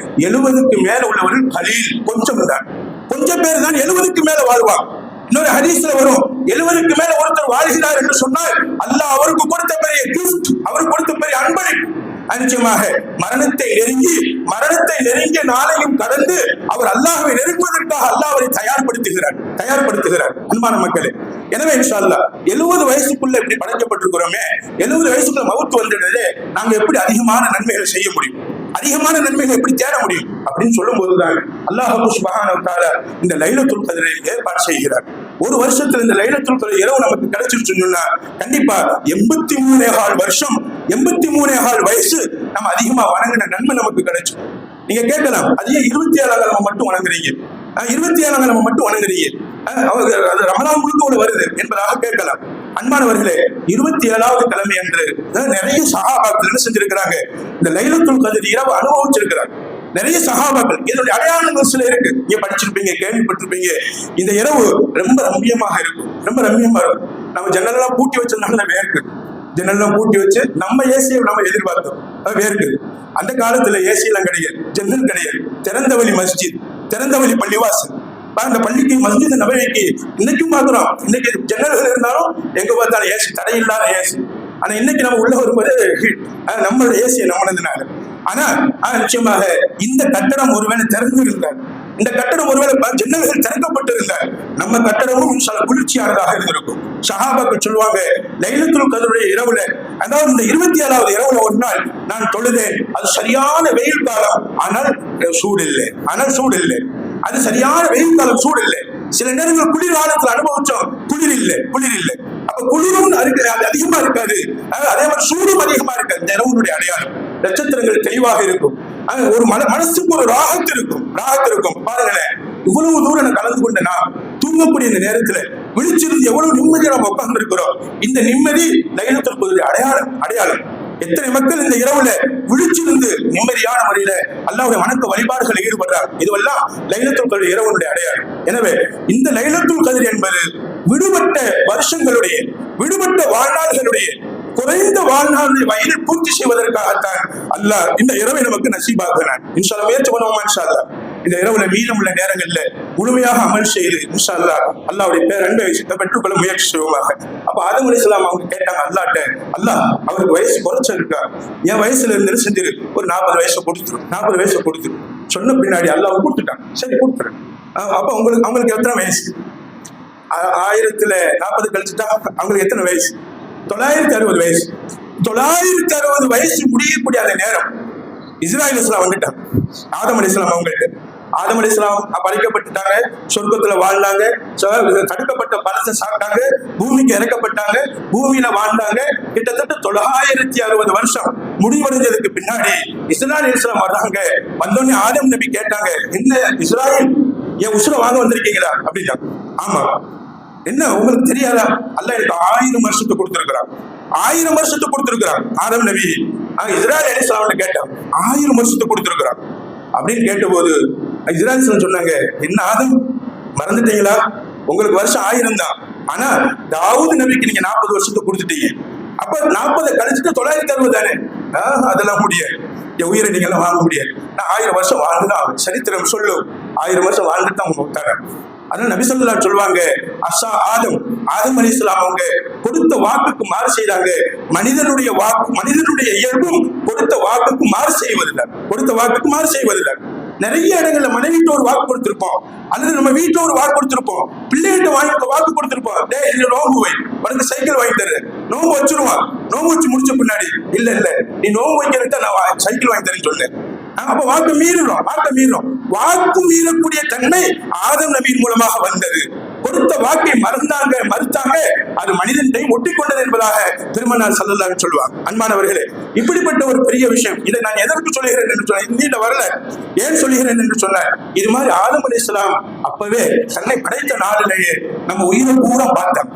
70க்கு மேல உள்ளவர்கள் கலீல், கொஞ்சம் தான், கொஞ்சம் பேர் தான் 70க்கு மேல வாழ்வாங்க. இன்னொரு ஹதீஸ்ல வரும், 70க்கு மேல ஒருத்தர் வாழ்கிறார் என்று சொன்னால் அல்லாஹ் அவருக்கு கொடுத்த பெரிய கிஃப்ட், அவருக்கு கொடுத்த பெரிய அன்பளிப்பு. நிச்சயமாக மரணத்தை நெருங்கிய நாளையும் கடந்து அவர் அல்லாஹ்வை நெருங்குவதற்காக அல்லாஹ் அவரை தயார்படுத்துகிறார். அன்பான மக்களே, எனவே இன்ஷா அல்லாஹ் 70 வயசுக்குள்ள இப்படி படைக்கப்பட்டிருக்கிறோமே, 70 வயசுக்குள்ள மவுத் வந்துடுது, நாங்க எப்படி அதிகமான நன்மைகளை செய்ய முடியும், அதிகமான நன்மைகளை எப்படி தேட முடியும் அப்படின்னு சொல்லும் போதுதான் அல்லாஹ் சுப்ஹானஹு வ தஆலா இந்த லைலத்துல் கத்ரை ஏற்பாடு செய்கிறார். ஒரு வருஷத்துல இந்த லைலத்துல் கத்ர் இரவு நமக்கு கிடைச்சிருச்சுன்னு சொன்னா கண்டிப்பா 83.4 வருஷம், 83.4 வயசு நம்ம அதிகமா வணங்கின நன்மை நமக்கு கிடைக்கும். நீங்க கேட்கலாம், அது ஏன் 27ஆம் கிழமை மட்டும் வணங்குறீங்க, 27ஆம் கிழமை மட்டும் வணங்குறீங்க, அது ரமலான் முழுக்க வருது என்பதாக கேட்கலாம். அன்பானவர்களே, 27வது கிழமை என்று நிறைய சஹாபாக்கள் என்ன செஞ்சிருக்கிறாங்க, இந்த லைலத்துல் கத்ர் இரவு அனுபவிச்சிருக்கிறாங்க. நிறைய சஹாபாக்கள் இதனுடைய அடையாளங்கள் சில இருக்கு, நீங்க படிச்சிருப்பீங்க, கேள்விப்பட்டிருப்பீங்க. இந்த இரவு ரொம்ப ரம்மியமாக இருக்கும், ரொம்ப ரம்மியமா இருக்கும். நம்ம ஜன்னலெல்லாம் பூட்டி வச்சதுனால வேர்க்கு, ஜன்னல்லாம் பூட்டி வச்சு நம்ம ஏசியை நம்ம எதிர்பார்த்தோம், அது வேர்க்கு. அந்த காலத்துல ஏசி எல்லாம் கிடையாது, ஜன்னல் கிடையாது, திறந்த வழி மஸ்ஜித், திறந்த வழி பள்ளிவாசல். அந்த பள்ளிக்கு மஸ்ஜித் நபவிக்கு இன்னைக்கும் பார்க்கிறோம், இன்னைக்கு ஜன்னல்கள் இருந்தாலும் எங்க பார்த்தாலும் ஏசி, தடையில்லாத ஏசி. ஆனா இன்னைக்கு நம்ம உள்ள வரும்போது நம்மளோட ஏசியை நம்மளதுனால. ஆனா நிச்சயமாக இந்த கட்டடம் ஒருவேளை திறந்து இருந்தார், இந்த கட்டடம் ஒருவேளை ஜன்னல்கள் திறக்கப்பட்டிருந்தார், நம்ம கட்டடமும் குளிர்ச்சியானதாக இருந்திருக்கும். சஹாபாக்கள் சொல்லுவாங்க, லைலத்துல் கத்ருடைய இரவுல, அதாவது இந்த 27வது இரவுல ஒரு நாள் நான் தொழுதேன். அது சரியான வெயில் காலம், ஆனால் சூடு இல்லை, அது சரியான வெயில் காலம், சூடு இல்லை. சில நேரங்கள் குளிர் காலத்துல அனுபவிச்சோம், குளிர் இல்லை. அப்ப குளிரும் அதிகமா இருக்காது, அதே மாதிரி சூடும் அதிகமா இருக்காது. இந்த இரவுடைய அடையாளம் நட்சத்திரங்கள் தெளிவாக இருக்கும், ஒரு மனசுக்கு ஒரு ராகத்து இருக்கும். பாருங்களேன், இவ்வளவு தூரம் கலந்து கொண்ட நாம் தூங்கக்கூடிய இந்த நேரத்துல விழிச்சிருந்து எவ்வளவு நிம்மதியா நம்ம உட்கார்ந்து இருக்கிறோம். இந்த நிம்மதி லைலத்துல் கத்ருடைய அடையாளம். எத்தனை மக்கள் இந்த இரவுல விழிச்சிருந்து நிம்மதியான முறையில அல்லாஹ்வுடைய வணக்க வழிபாடுகளில் ஈடுபடுறார். இதுவெல்லாம் லைலத்துல் கத்ர் இரவுடைய அடையாளம். எனவே இந்த லைலத்துல் கத்ர் என்பது விடுபட்ட வருஷங்களுடைய, விடுபட்ட வாழ்நாள்களுடைய, குறைந்த வாழ்நாளுடைய வயதை பூர்த்தி செய்வதற்காகத்தான் அல்லாஹ் இந்த இரவை நமக்கு நசீபாக்குகிறான். இன்ஷா அல்லாஹ் முயற்சி பண்ணுவோமா? இன்ஷா அல்லாஹ் இந்த இரவுல மீதம் உள்ள நேரங்கள்ல முழுமையாக அமல் செய்து இன்ஷா அல்லாஹ் அல்லாஹ்வுடைய பேரன்பை பெற்றுக்கொள்ள முயற்சி செய்வோமாக. அப்ப ஆதம் அலைஹிஸ்ஸலாம் அவங்க கேட்டாங்க அல்லாஹ்ட்ட, அல்லாஹ் அவருக்கு வயசு குறைச்சிருக்கா, என் வயசுல இருந்து செஞ்சிரு, ஒரு 40 வயசை கொடுத்துரு. சொன்ன பின்னாடி அல்லாஹ் கொடுத்துட்டான். சரி கொடுத்துறேன். அப்ப அவங்களுக்கு எத்தனை வயசு? 1040 கழிச்சுட்டா அவங்களுக்கு எத்தனை வயசு? 960 வயசு. 960 வயசு முடியக்கூடிய அந்த நேரம் இஸ்ராயில் வந்துட்டான் ஆதம் அலைஹிஸ்ஸலாம் அவங்கள்ட்ட. ஆதம் அலைஹிஸ்ஸலாம் படைக்கப்பட்டுட்டாங்க, சொர்க்கத்துல வாழ்ந்தாங்க, தடுக்கப்பட்ட பழத்தை சாப்பிட்டாங்க, பூமிக்கு இறக்கப்பட்டாங்க, பூமியில வாழ்ந்தாங்க. கிட்டத்தட்ட 960 வருஷம் முடிவடைஞ்சதுக்கு பின்னாடி இஸ்ராயேல் அலைஹிஸ்ஸலாம் வர்றாங்க. வந்தோடனே ஆதம் நபி கேட்டாங்க, என்ன இஸ்ராயேல், என் உசுரை வாங்க வந்திருக்கீங்களா அப்படின்னா. ஆமா. என்ன உங்களுக்கு தெரியாதா, அல்லாஹ் எனக்கு 1000 வருஷத்தை கொடுத்திருக்கிறான், 1000 வருஷத்தை கொடுத்திருக்கிறான். ஆதம் நபி இஸ்ராயேல் அலைஹிஸ்ஸலாம் கேட்டான், 1000 வருஷத்தை கொடுத்திருக்கிறான் அப்படின்னு கேட்டபோது இஸ்ராயேல் அலைஹிஸ்ஸலாம் சொன்னாங்க, என்ன ஆதம் மறந்துட்டீங்களா, உங்களுக்கு வருஷம் 1000 தான், ஆனா தாவூத் நபிக்கு நீங்க 40 வருஷத்தை கொடுத்துட்டீங்க, அப்ப 40 கழிச்சுட்டு 960 தானே. அதெல்லாம் முடியாது, என் உயிரை நீங்க எல்லாம் வாங்க முடியாது, நான் 1000 வருஷம் வாழ்ந்துதான் சரித்திரம் சொல்லும், 1000 வருஷம் வாழ்ந்துட்டு தான் அவங்க விட்டாங்க. அதனால நபி ஸல்லல்லாஹு அலைஹி சொல்லுவாங்க, ஆதம் அலைஹிஸ்ஸலாம் அவங்க கொடுத்த வாக்குக்கு மாறு செய்தாங்க. மனிதனுடைய இயல்பும் கொடுத்த வாக்குக்கு மாறு செய்வதில்லை. நிறைய இடங்கள்ல மனைவிட்டு ஒரு வாக்கு கொடுத்திருப்போம், அல்லது நம்ம வீட்டுல ஒரு வாக்கு கொடுத்திருப்போம், பிள்ளைகிட்ட வாக்கு கொடுத்திருப்போம், நோம்பு வை, உனக்கு சைக்கிள் வாங்கி தரு, நோம்பு வச்சிருவான். நோம்பு வச்சு முடிச்ச பின்னாடி இல்ல நீ நோம்பு வைக்கிறத நான் சைக்கிள் வாங்கி தரேன்னு சொன்னேன். அப்ப வாக்கு மீறுறோம். வாக்கு மீறக்கூடிய தன்மை ஆதம் நபியின் மூலமாக வந்தது. கொடுத்த வாக்கை மறுத்தாங்க, அது மனிதனை ஒட்டிக்கொண்டது என்பதாக பெருமானார் ஸல்லல்லாஹு அலைஹி சொல்லுவாங்க. அன்பானவர்களே, இப்படிப்பட்ட ஒரு பெரிய விஷயம், இதை நான் எதற்கு சொல்லுகிறேன் என்று சொன்ன இந்த வரல, ஏன் சொல்லுகிறேன் என்று சொன்ன, இது மாதிரி ஆதம் அலைஹிஸ்ஸலாம் அப்பவே தன்னை படைத்த நாளிலேயே நம்ம உயிரை பூரா பார்த்தோம்.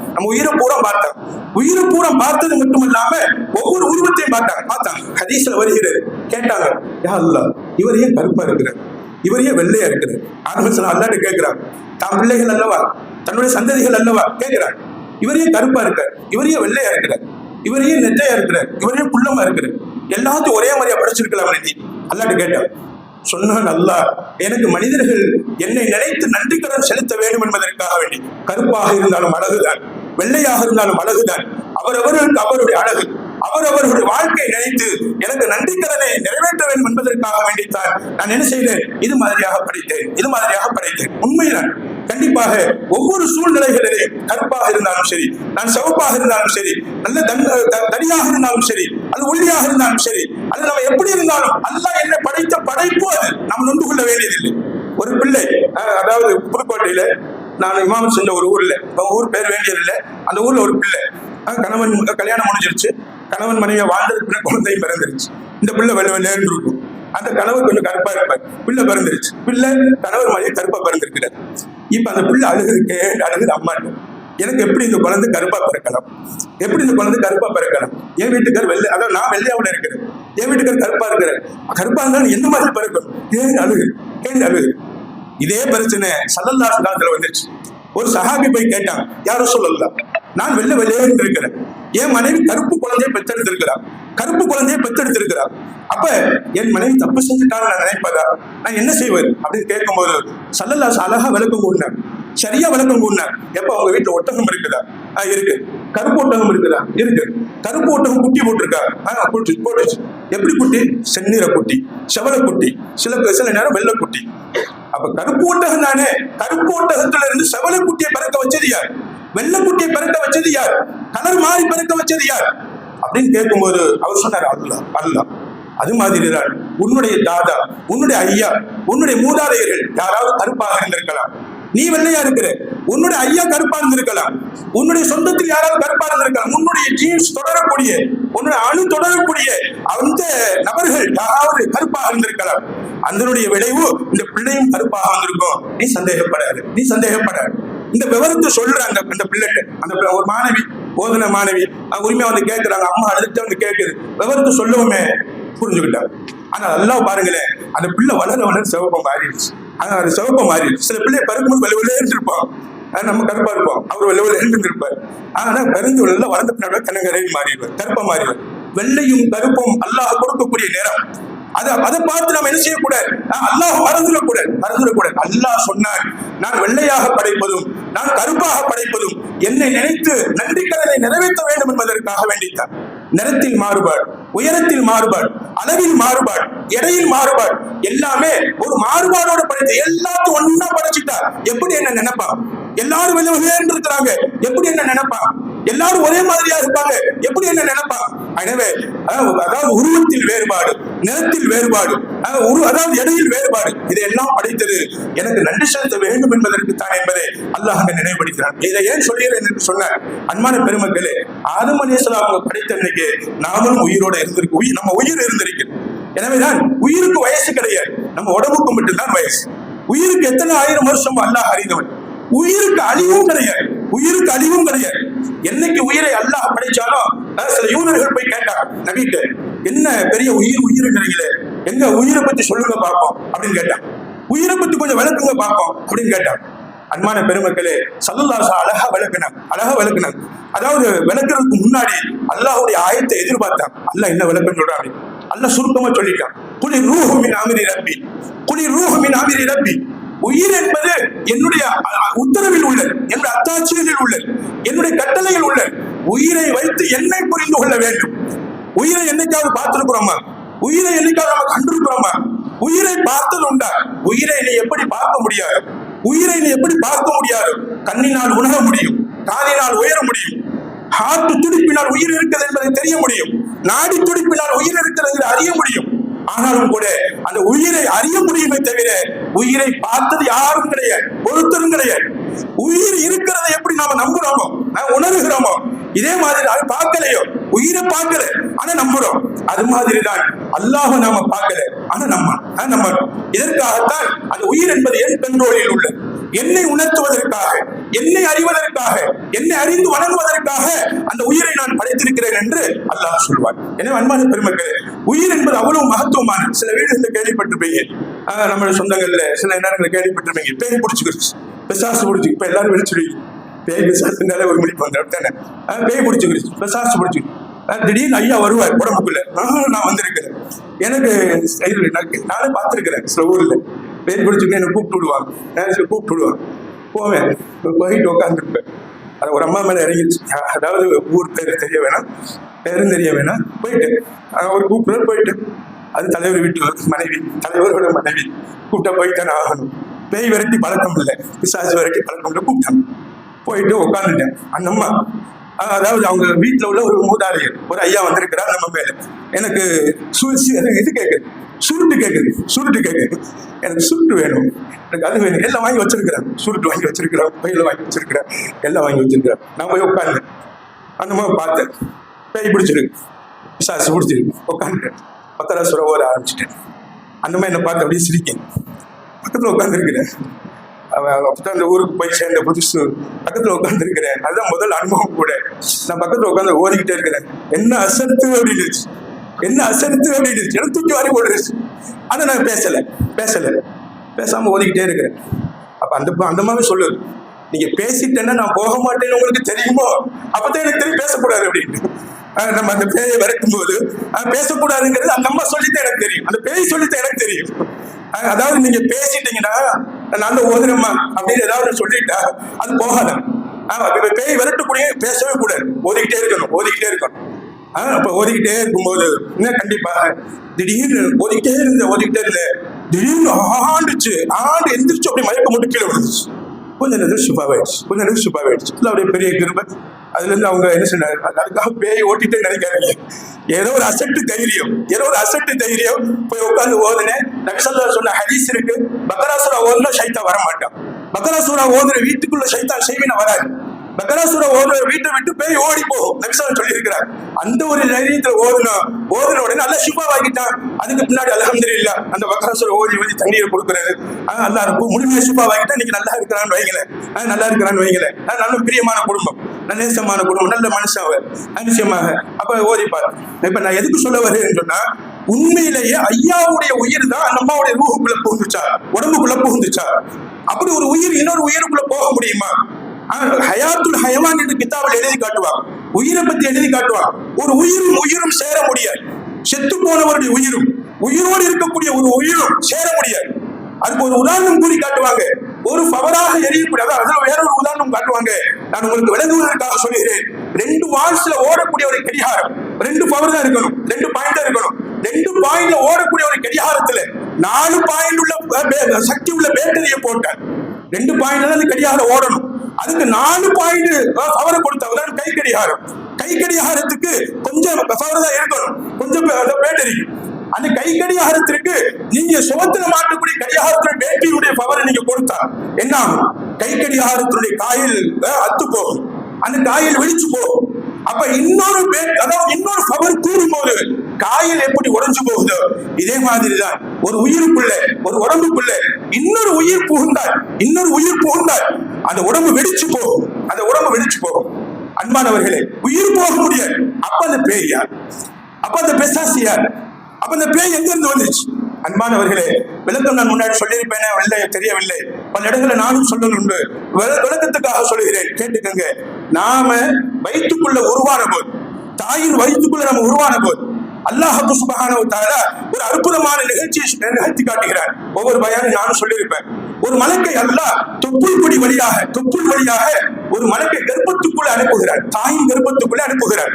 உயிரை பூரா பார்த்தது மட்டுமல்லாம ஒவ்வொரு உருவத்தையும் பார்த்தாங்க. ஹதீஸ்ல வருகிறது, கேட்டாங்க, யா அல்லாஹ், இவர் ஏன் கருப்பா இருக்கிறார், இவர் ஏன் வெள்ளையா இருக்கிறார்? ஆதம் அலைஹிஸ்ஸலாம் அல்லாஹ்ட்ட கேட்கிறாங்க, தான் பிள்ளைகள் அல்லவா, தன்னுடைய சந்ததிகள் அல்லவா கேட்கிறார், இவர் ஏன் கருப்பா இருக்கார், இவர் ஏன் வெள்ளையா இருக்கிறார், இவர் ஏன் நெட்டையா இருக்கிறார், இவர் ஏன் குள்ளமா இருக்கிறார், எல்லாத்தையும் ஒரே மாதிரியா படைச்சிருக்கலாம் அல்லாஹ்ட்ட கேட்டார். சொன்னான் அல்லாஹ், எனக்கு மனிதர்கள் என்னை நினைத்து நன்றி கடன் செலுத்த வேண்டும் என்பதற்காக வேண்டி, கருப்பாக இருந்தாலும் அழகுதான், வெள்ளையாக இருந்தாலும் அழகுதான், அவரவர்களுக்கு அவருடைய அழகு, அவரவர்களுடைய வாழ்க்கையை நினைத்து எனக்கு நன்றி கடனை நிறைவேற்ற வேண்டும் என்பதற்காக வேண்டித்தான் நான் என்ன செய்தேன், இது மாதிரியாக படைத்தேன். உண்மைதான், கண்டிப்பாக ஒவ்வொரு சூழ்நிலைகளிலே கருப்பாக இருந்தாலும் சரி, நான் சிவப்பாக இருந்தாலும் சரி, நல்ல தடியாக இருந்தாலும் சரி, அது ஒல்லியாக இருந்தாலும் சரி, அது நம்ம எப்படி இருந்தாலும் அல்லாஹ் என்னை படைத்த படைப்பு, அது நம்ம நொந்து கொள்ள வேண்டியதில்லை. ஒரு பிள்ளை, அதாவது புதுக்கோட்டையில நான் இமாம் சென்ற ஒரு ஊர்ல, ஊர் பேர் வேண்டியதில்லை, அந்த ஊர்ல ஒரு பிள்ளை, கணவன் கல்யாணம் முடிஞ்சிருச்சு, கணவன் மனைவியை வாழ்ந்ததுக்கு குழந்தையும் பிறந்துருச்சு. இந்த பிள்ளை வெள்ளேன்னு இருக்கும், அந்த கணவர் கொஞ்சம் கருப்பா இருப்பார், பிள்ளை பிறந்துருச்சு, பிள்ளை கணவர் மனைவி கருப்பா பிறந்திருக்கிறார். இப்ப அந்த பிள்ளை அழுகுது அம்மாட்டு, எனக்கு எப்படி இந்த குழந்தை கருப்பா பிறக்கலாம், என் வீட்டுக்கார் வெள்ளை, அதாவது நான் வெள்ளையாவோட இருக்கிறேன், என் வீட்டுக்கார் கருப்பா இருக்கிறேன், கருப்பா இருந்தாலும் எந்த மாதிரி பிறக்கும், ஏன் அழுகு. இதே பிரச்சனை ஸல்லல்லாஹு அலைஹி வஸல்லம் வந்துருச்சு. ஒரு சஹாபி போய் கேட்டான், யார் ரசூலல்லாஹ், நான் வெள்ளைன்னு இருக்கிறேன், என் மனைவி கருப்பு குழந்தையை பெற்றெடுத்திருக்கிறார், அப்ப என் மனைவி தப்பு செஞ்சுட்டான்னு நான் நினைப்பதா, நான் என்ன செய்வது அப்படின்னு கேட்கும்போது ஸல்லல்லாஹு அலைஹி வஸல்லம் அழகா விளக்கம் கூறினார், சரியா விளக்கம் கூறினார். எப்ப உங்க வீட்டுல ஒட்டகம் இருக்குதா? இருக்கு. கருப்பு ஒட்டகம் இருக்குதா? இருக்கு. கருப்பு ஒட்டகம் குட்டி போட்டிருக்கா? போட்டுச்சு. எப்படி குட்டி? செந்நிற குட்டி, செவல குட்டி, சில நேரம் வெள்ளை குட்டி. அப்ப கருப்பு ஒட்டகம் தானே, கருப்பு ஒட்டகத்துல இருந்து செவல குட்டியை பிறக்க வச்சது யார்? வெள்ளை குட்டியை பிறக்க வச்சது யார்? கலர் மாறி பிறக்க வச்சது யார் அப்படின்னு கேட்கும்போது அவர் சொன்னார், அல்லாஹ். அது மாதிரி தான் உன்னுடைய தாதா, உன்னுடைய ஐயா, உன்னுடைய மூதாதையர்கள் யாராவது கருப்பாக இருந்திருக்கலாம், நீ வெள்ளையா இருக்கிற, உன்னுடைய ஐயா கருப்பா இருந்திருக்கலாம், உன்னுடைய சொந்தத்தில் யாராவது கருப்பா இருந்திருக்கலாம், உன்னுடைய ஜீன்ஸ் தொடரக்கூடிய, உன்னுடைய அணு தொடரக்கூடிய அந்த நபர்கள் யாராவது கருப்பாக இருந்திருக்கலாம். அதனுடைய விளைவு இந்த பிள்ளையும் கருப்பாக வந்திருக்கும். நீ சந்தேகப்படாது. இந்த விவரத்தை சொல்றாங்க அந்த பிள்ளைட்டு. அந்த ஒரு மாணவி, போதன மாணவி உரிமையா வந்து கேட்கிறாங்க, அம்மா அழுதுட்டு வந்து கேட்குது, விவரத்தை சொல்லவுமே புரிஞ்சுக்கிட்டாங்க. ஆனா அல்லாஹ் பாருங்களேன், அந்த பிள்ளை வளர சிவப்பம் மாறிடுச்சு. சில பிள்ளை பிறக்கும்போது வெள்ளை இருப்பான், நம்ம கருப்பா இருப்போம், அவர் வெள்ளை இருப்பார். ஆனா பிறந்து வளர்ந்த பின்னாடி கண்ணங்கரையில் மாறிடுவார், கருப்பா மாறிடுவார். வெள்ளையும் கருப்பும் அல்லாஹ் கொடுக்கக்கூடிய நேரம். அதை பார்த்து நாம் என்ன செய்யக்கூடாது, அல்லாஹ் மறந்துடக்கூடாது. அல்லாஹ் சொன்னார், நான் வெள்ளையாக படைப்பதும் நான் கருப்பாக படைப்பதும் என்னை நினைத்து நன்றி கடனை நிறைவேற்ற வேண்டும் என்பதற்காக வேண்டித்தான். நிறத்தில் மாறுபாடு, உயரத்தில் மாறுபாடு, அளவில் மாறுபாடு, எடையில் மாறுபாடு, எல்லாமே ஒரு மாறுபாடோட படைத்து எல்லாத்தையும் ஒன்னா படைச்சிட்டா எப்படி என்ன நினைப்பான்? எல்லாரும் வெளியே இருக்கிறாங்க, எப்படி என்ன நினைப்பான்? எல்லாரும் ஒரே மாதிரியா இருப்பாங்க, எப்படி என்ன நினைப்பாங்க? எனவே அதாவது உருவத்தில் வேறுபாடு, நிறத்தில் வேறுபாடு, அதாவது இடையில் வேறுபாடு, இதையெல்லாம் படைத்தது எனக்கு நன்றி செலுத்த வேண்டும் என்பதற்கு தான் என்பதை அல்லாஹ் நினைவுபடுத்தினான். இதை ஏன் சொல்கிறேன் என்று சொன்ன அன்பான பெருமக்களே, ஆதம் அலைஹிஸ்ஸலாம் அவங்க படைத்த அன்னைக்கு நாமளும் உயிரோட இருந்திருக்கு, நம்ம உயிர் இருந்திருக்கு. எனவேதான் உயிருக்கு வயசு கிடையாது, நம்ம உடம்புக்கு மட்டும்தான் வயசு. உயிருக்கு எத்தனை ஆயிரம் வருஷம் அல்லாஹ் அறிந்தவன். உயிருக்கு அழிவும் கிடையாது, உயிருக்கு அழிவும் கிடையாது. என்னைக்கு உயிரை அல்லாஹ் படைச்சாலும் சில யூதர்கள் போய் கேட்டாங்க நபிட்ட, என்ன பெரிய உயிருங்கிறீங்களே, எங்க உயிரை பத்தி சொல்லுங்க பார்ப்போம் அப்படின்னு கேட்டான். உயிரை பத்தி கொஞ்சம் விளக்குங்க பார்ப்போம் அப்படின்னு கேட்டான். அன்பான பெருமக்களே, ஸல்லல்லாஹு அழகா விளக்குனாங்க. அதாவது விளக்குறதுக்கு முன்னாடி அல்லாஹ்வுடைய ஆயத்தை எதிர்பார்த்தாங்க. அல்லாஹ் என்ன விளக்குன்னு சொல்றாங்க, அல்லாஹ் சுருக்கமா சொல்லிட்டான். குலிர் ரூஹு மின் அம்ரி ரப்பி, குலிர் ரூஹு மின் அம்ரி ரப்பி. உயிர் என்பது என்னுடைய உத்தரவில் உள்ளது, என்னுடைய அத்தாட்சியில் உள்ளது, என்னுடைய கட்டளையில் உள்ளது. உயிரை வைத்து என்னை புரிந்து கொள்ள வேண்டும். உயிரை என்னைக்காவது பார்த்திருக்கிறோமா? உயிரை என்னைக்காவது நம்ம கண்டிருக்கிறோமா? உயிரை பார்த்தது உண்டா? உயிரை நீ எப்படி பார்க்க முடியாது? உயிரை நீ எப்படி பார்க்க முடியாது? கண்ணினால் உணர முடியும், காதினால் உயர முடியும், ஹார்ட் துடிப்பினால் உயிர் இருக்கிறது என்பதை தெரிய முடியும், நாடி துடிப்பினால் உயிர் இருக்கிறது அறிய முடியும். ஆனாலும் கூட அந்த உயிரை அறிய முடியுமே தவிர உயிரை பார்த்தது யாரும் கிடையாது, ஒருத்தரும் கிடையாது. உயிர் இருக்கிறதை எப்படி நாம நம்புறோமோ, உணர்கிறோமோ, இதே மாதிரி அது பார்க்கலையோ, உயிரை பார்க்கல ஆனா நம்புறோம். அது மாதிரிதான் அல்லாஹ் நாம பார்க்கல ஆனா நம்பணும். இதற்காகத்தான் அந்த உயிர் என்பது என் கண்ட்ரோலில் உள்ளது. என்னை உணர்த்துவதற்காக, என்னை அறிவதற்காக, என்னை அறிந்து வணங்குவதற்காக அந்த உயிரை நான் படைத்திருக்கிறேன் என்று அல்லாஹ் சொல்வார். எனவே அன்பான பெருமக்களே, உயிர் என்பது அவ்வளவு மகத்துவமான. சில வீடுகளில் கேள்விப்பட்டிருப்பீங்க, நம்ம சொந்தங்கள்ல சில நேரங்களில் கேள்விப்பட்டிருப்பீங்க, பேய் பிடிச்சுக்கிடுச்சு, பிசாசு பிடிச்சி. இப்ப எல்லாரும் வெளிச்சுடுவீங்க, பேய் பிசாசுனாலே ஒரு மொழி பண்றேன், பேய் பிடிச்சுக்கிடுச்சு, பிசாசு பிடிச்சி. திடீர்னு ஐயா வருவார் உடம்புக்குள்ள, நான் வந்திருக்கிறேன், எனக்கு நானே பார்த்திருக்கிறேன். சில ஊர்ல பேர் பிடிச்சுட்டு என்னை கூப்பிட்டு விடுவாங்க, போவேன், போயிட்டு உட்காந்துருப்பேன். அது ஒரு அம்மா மேல இறங்கிடுச்சு, அதாவது ஊர் பேர் தெரிய வேணாம், பேரும் தெரிய வேணாம், போயிட்டு ஒரு கூப்பிட்டு போயிட்டு, அது தலைவர் வீட்டு மனைவி, தலைவரோட மனைவி கூப்பிட்டா போயிட்டான் ஆகணும். பேய் விரட்டி பழக்கம் இல்லை, பிசாசு விரட்டி பழக்கம் இல்லை, கூப்பிட்டாங்க. போயிட்டு உட்காந்துட்டேன். அந்த அம்மா, அதாவது அவங்க வீட்டுல உள்ள ஒரு மூதாதையர், ஒரு ஐயா வந்திருக்கிறார் நம்ம மேல. எனக்கு இது கேட்குது, சுருட்டு கேட்குது, எனக்கு சுருட்டு வேணும், எனக்கு அது வேணும், எல்லாம் வாங்கி வச்சிருக்கிறேன், சுருட்டு வாங்கி வச்சிருக்கிறேன், பையில வாங்கி வச்சிருக்கிறேன், எல்லாம் வாங்கி வச்சிருக்கிறேன். நான் போய் உட்காந்தேன், அந்த மாதிரி பார்த்தேன், பேய் பிடிச்சிருக்கு, பிசாசு பிடிச்சிருக்கு, உட்காந்துட்டேன். பத்தராசுர ஓர ஆரம்பிச்சிட்டேன். அந்த மாதிரி என்னை பார்த்து அப்படியே சிரிக்கேன். பக்கத்தில் உட்காந்துருக்கிறேன். அப்பதான் அந்த ஊருக்கு போய் சேர்ந்த புதுசு பக்கத்துல உட்காந்துருக்கிறேன். அதுதான் முதல் அனுபவம் கூட. நான் பக்கத்துல உட்காந்து ஓதிக்கிட்டே இருக்கிறேன். என்ன அசத்து அப்படின்னுச்சு, எனக்கு தூக்கி வாரி போடுச்சு. ஆனா நான் பேசாம ஓதிக்கிட்டே இருக்கிறேன். அப்ப அந்த மாதிரி சொல்லுது, நீங்க பேசிட்டேன்னா நான் போக மாட்டேன்னு உங்களுக்கு தெரியுமோ, அப்பதான் எனக்கு தெரியும் பேசக்கூடாது அப்படின்னு. நம்ம அந்த பேயை விரட்டும் போது பேசக்கூடாதுங்கிறது அந்த அம்மா சொல்லித்தான் எனக்கு தெரியும், அந்த பேய் சொல்லித்தான் எனக்கு தெரியும். அதாவது நீங்க பேசிட்டீங்கன்னா நான் ஓதுனம்மா அப்படின்னு ஏதாவது சொல்லிட்டா அது போகாத. பேய் விரட்டக்கூடிய பேசவே கூடாது, ஓதிக்கிட்டே இருக்கணும். அப்ப ஓதிக்கிட்டே இருக்கும்போது இன்னும் கண்டிப்பாக திடீர்னு ஓதிக்கிட்டே இருந்தேன், திடீர்னு ஆண்டு எந்திரிச்சு அப்படி மயக்க மட்டும் கீழே விழுந்துச்சு. கொஞ்சம் நேரம் சுப்பாவாயிடுச்சு. அவருடைய பெரிய கிருபை. அதுல இருந்து அவங்க என்ன சொன்னாங்க, அதுக்காக பேய் ஓட்டிட்டு நினைக்காதீங்க, ஏதோ ஒரு அசட்டு தைரியம் போய் உட்காந்து ஓதுனேன். நபி ஸல்லல்லாஹு அலைஹி வஸல்லம் ஹதீஸ் இருக்கு, பக்ரா சூரா ஓதுனா ஷைத்தான் வர மாட்டான். பக்ரா சூரா ஓதுற வீட்டுக்குள்ள ஷைத்தான் செய்வின வராது. பக்ரா சூரா ஓதுற வீட்டை விட்டு பேய் ஓடி போகும், நபி ஸல்லல்லாஹு சொல்லி இருக்கிறார். அந்த ஒரு தைரியத்துல ஓதுன உடனே நல்லா ஷிஃபா வாங்கிட்டான். அதுக்கு பின்னாடி அல்ஹம்துலில்லாஹ் அந்த பக்ரா சூரா ஓதி தண்ணீரை கொடுக்குறது, நல்லா இருக்கும், முழுமையா ஷிஃபா வாங்கிட்டா இன்னைக்கு நல்லா இருக்கிறான்னு வைங்களேன். நல்ல பிரியமான குடும்பம், நேசமான குடும்பம், நல்ல மனுஷன் நிச்சயமாக. அப்ப ஓதிப்பார். இப்ப நான் எதுக்கு சொல்ல வருகிறேன்னு சொன்னா, உண்மையிலேயே ஐயாவுடைய உயிர் தான் அந்த அம்மாவுடைய ரூஹுக்குள்ள புகுந்துச்சா, உடம்புக்குள்ள புகுந்துச்சா? அப்படி ஒரு உயிர் இன்னொரு உயிருக்குள்ள போக முடியுமா? ஹயாத்துல் ஹயவான் என்று கிதாபில் எழுதி காட்டுவாங்க, உயிரை பத்தி எழுதி காட்டுவாங்க. ஒரு உயிரும் சேர முடியாது, செத்து போனவருடைய உயிரோடு இருக்கக்கூடிய ஒரு உயிரும் சேர முடியாது. அதுக்கு ஒரு உதாரணம் கூறி காட்டுவாங்க, ஒரு பவராக எரியக்கூடிய, அதான் வேற ஒரு உதாரணம் காட்டுவாங்க. நான் உங்களுக்கு விளங்குவதற்காக சொல்லுகிறேன். 2 வால்ஸ்ல ஓடக்கூடிய ஒரு கடிகாரம், 2 பவர் தான் இருக்கணும், 2 பாயிண்ட் தான் இருக்கணும். 2 பாயிண்ட்ல ஓடக்கூடிய ஒரு கடிகாரத்துல 4 பாயிண்ட் உள்ள சக்தி உள்ள பேட்டரியை போட்டார். 2 பாயிண்ட்ல அந்த கடிகாரம் ஓடணும். அதுக்கு 4 பாயிண்ட் பவர் கொடுத்தவங்க கை கடிகாரம். கை கடிகாரத்துக்கு கொஞ்சம் பவர் தான் இருக்கணும், கொஞ்சம் பேட்டரி. அந்த கை கடிகாரத்திற்கு நீங்க சுவத்துல மாட்டக்கூடிய கடிகாரத்துடைய பேட்டரியுடைய பவரை நீங்க கொடுத்தா என்ன ஆகும்? கை கடிகாரத்துடைய காயில் அத்து போகும், அந்த காயில் வெடிச்சு போகும். அப்ப இன்னொரு பவர் கூறும்போது காயில் எப்படி உடைஞ்சு போகுதோ இதே மாதிரிதான் ஒரு உயிருக்குள்ள, ஒரு உடம்புக்குள்ள இன்னொரு உயிர் புகுந்தால் அந்த உடம்பு வெடிச்சு போகும், அந்த உடம்பு வெடிச்சு போகும். அன்பானவர்களே, உயிர் போக முடியாது. அப்ப அந்த பேய் யார்? அப்ப அந்த பிசாசு யார்? அப்ப அந்த பேய் எங்க இருந்து வந்துச்சு? அன்பானவர்களே, விளக்கம் நான் முன்னாடி சொல்லியிருப்பேனே தெரியவில்லை, பல இடங்களை நானும் சொல்லணும், விளக்கத்துக்காக சொல்லுகிறேன், கேட்டுக்கங்க. நாம வயிற்றுக்குள்ள உருவான போது, தாயின் வயிற்றுக்குள்ள நம்ம உருவான போது அல்லாஹ் சுப்ஹானஹு வ தஆலா ஒரு அற்புதமான நிகழ்த்தி காட்டுகிறார். ஒவ்வொரு பயானும் நானும் சொல்லியிருப்பேன். ஒரு மலக்கை அல்லாஹ் தொப்புள் வழியாக ஒரு மலக்கை கர்ப்பத்துக்குள்ள அனுப்புகிறார், தாயின் கர்ப்பத்துக்குள்ள அனுப்புகிறார்.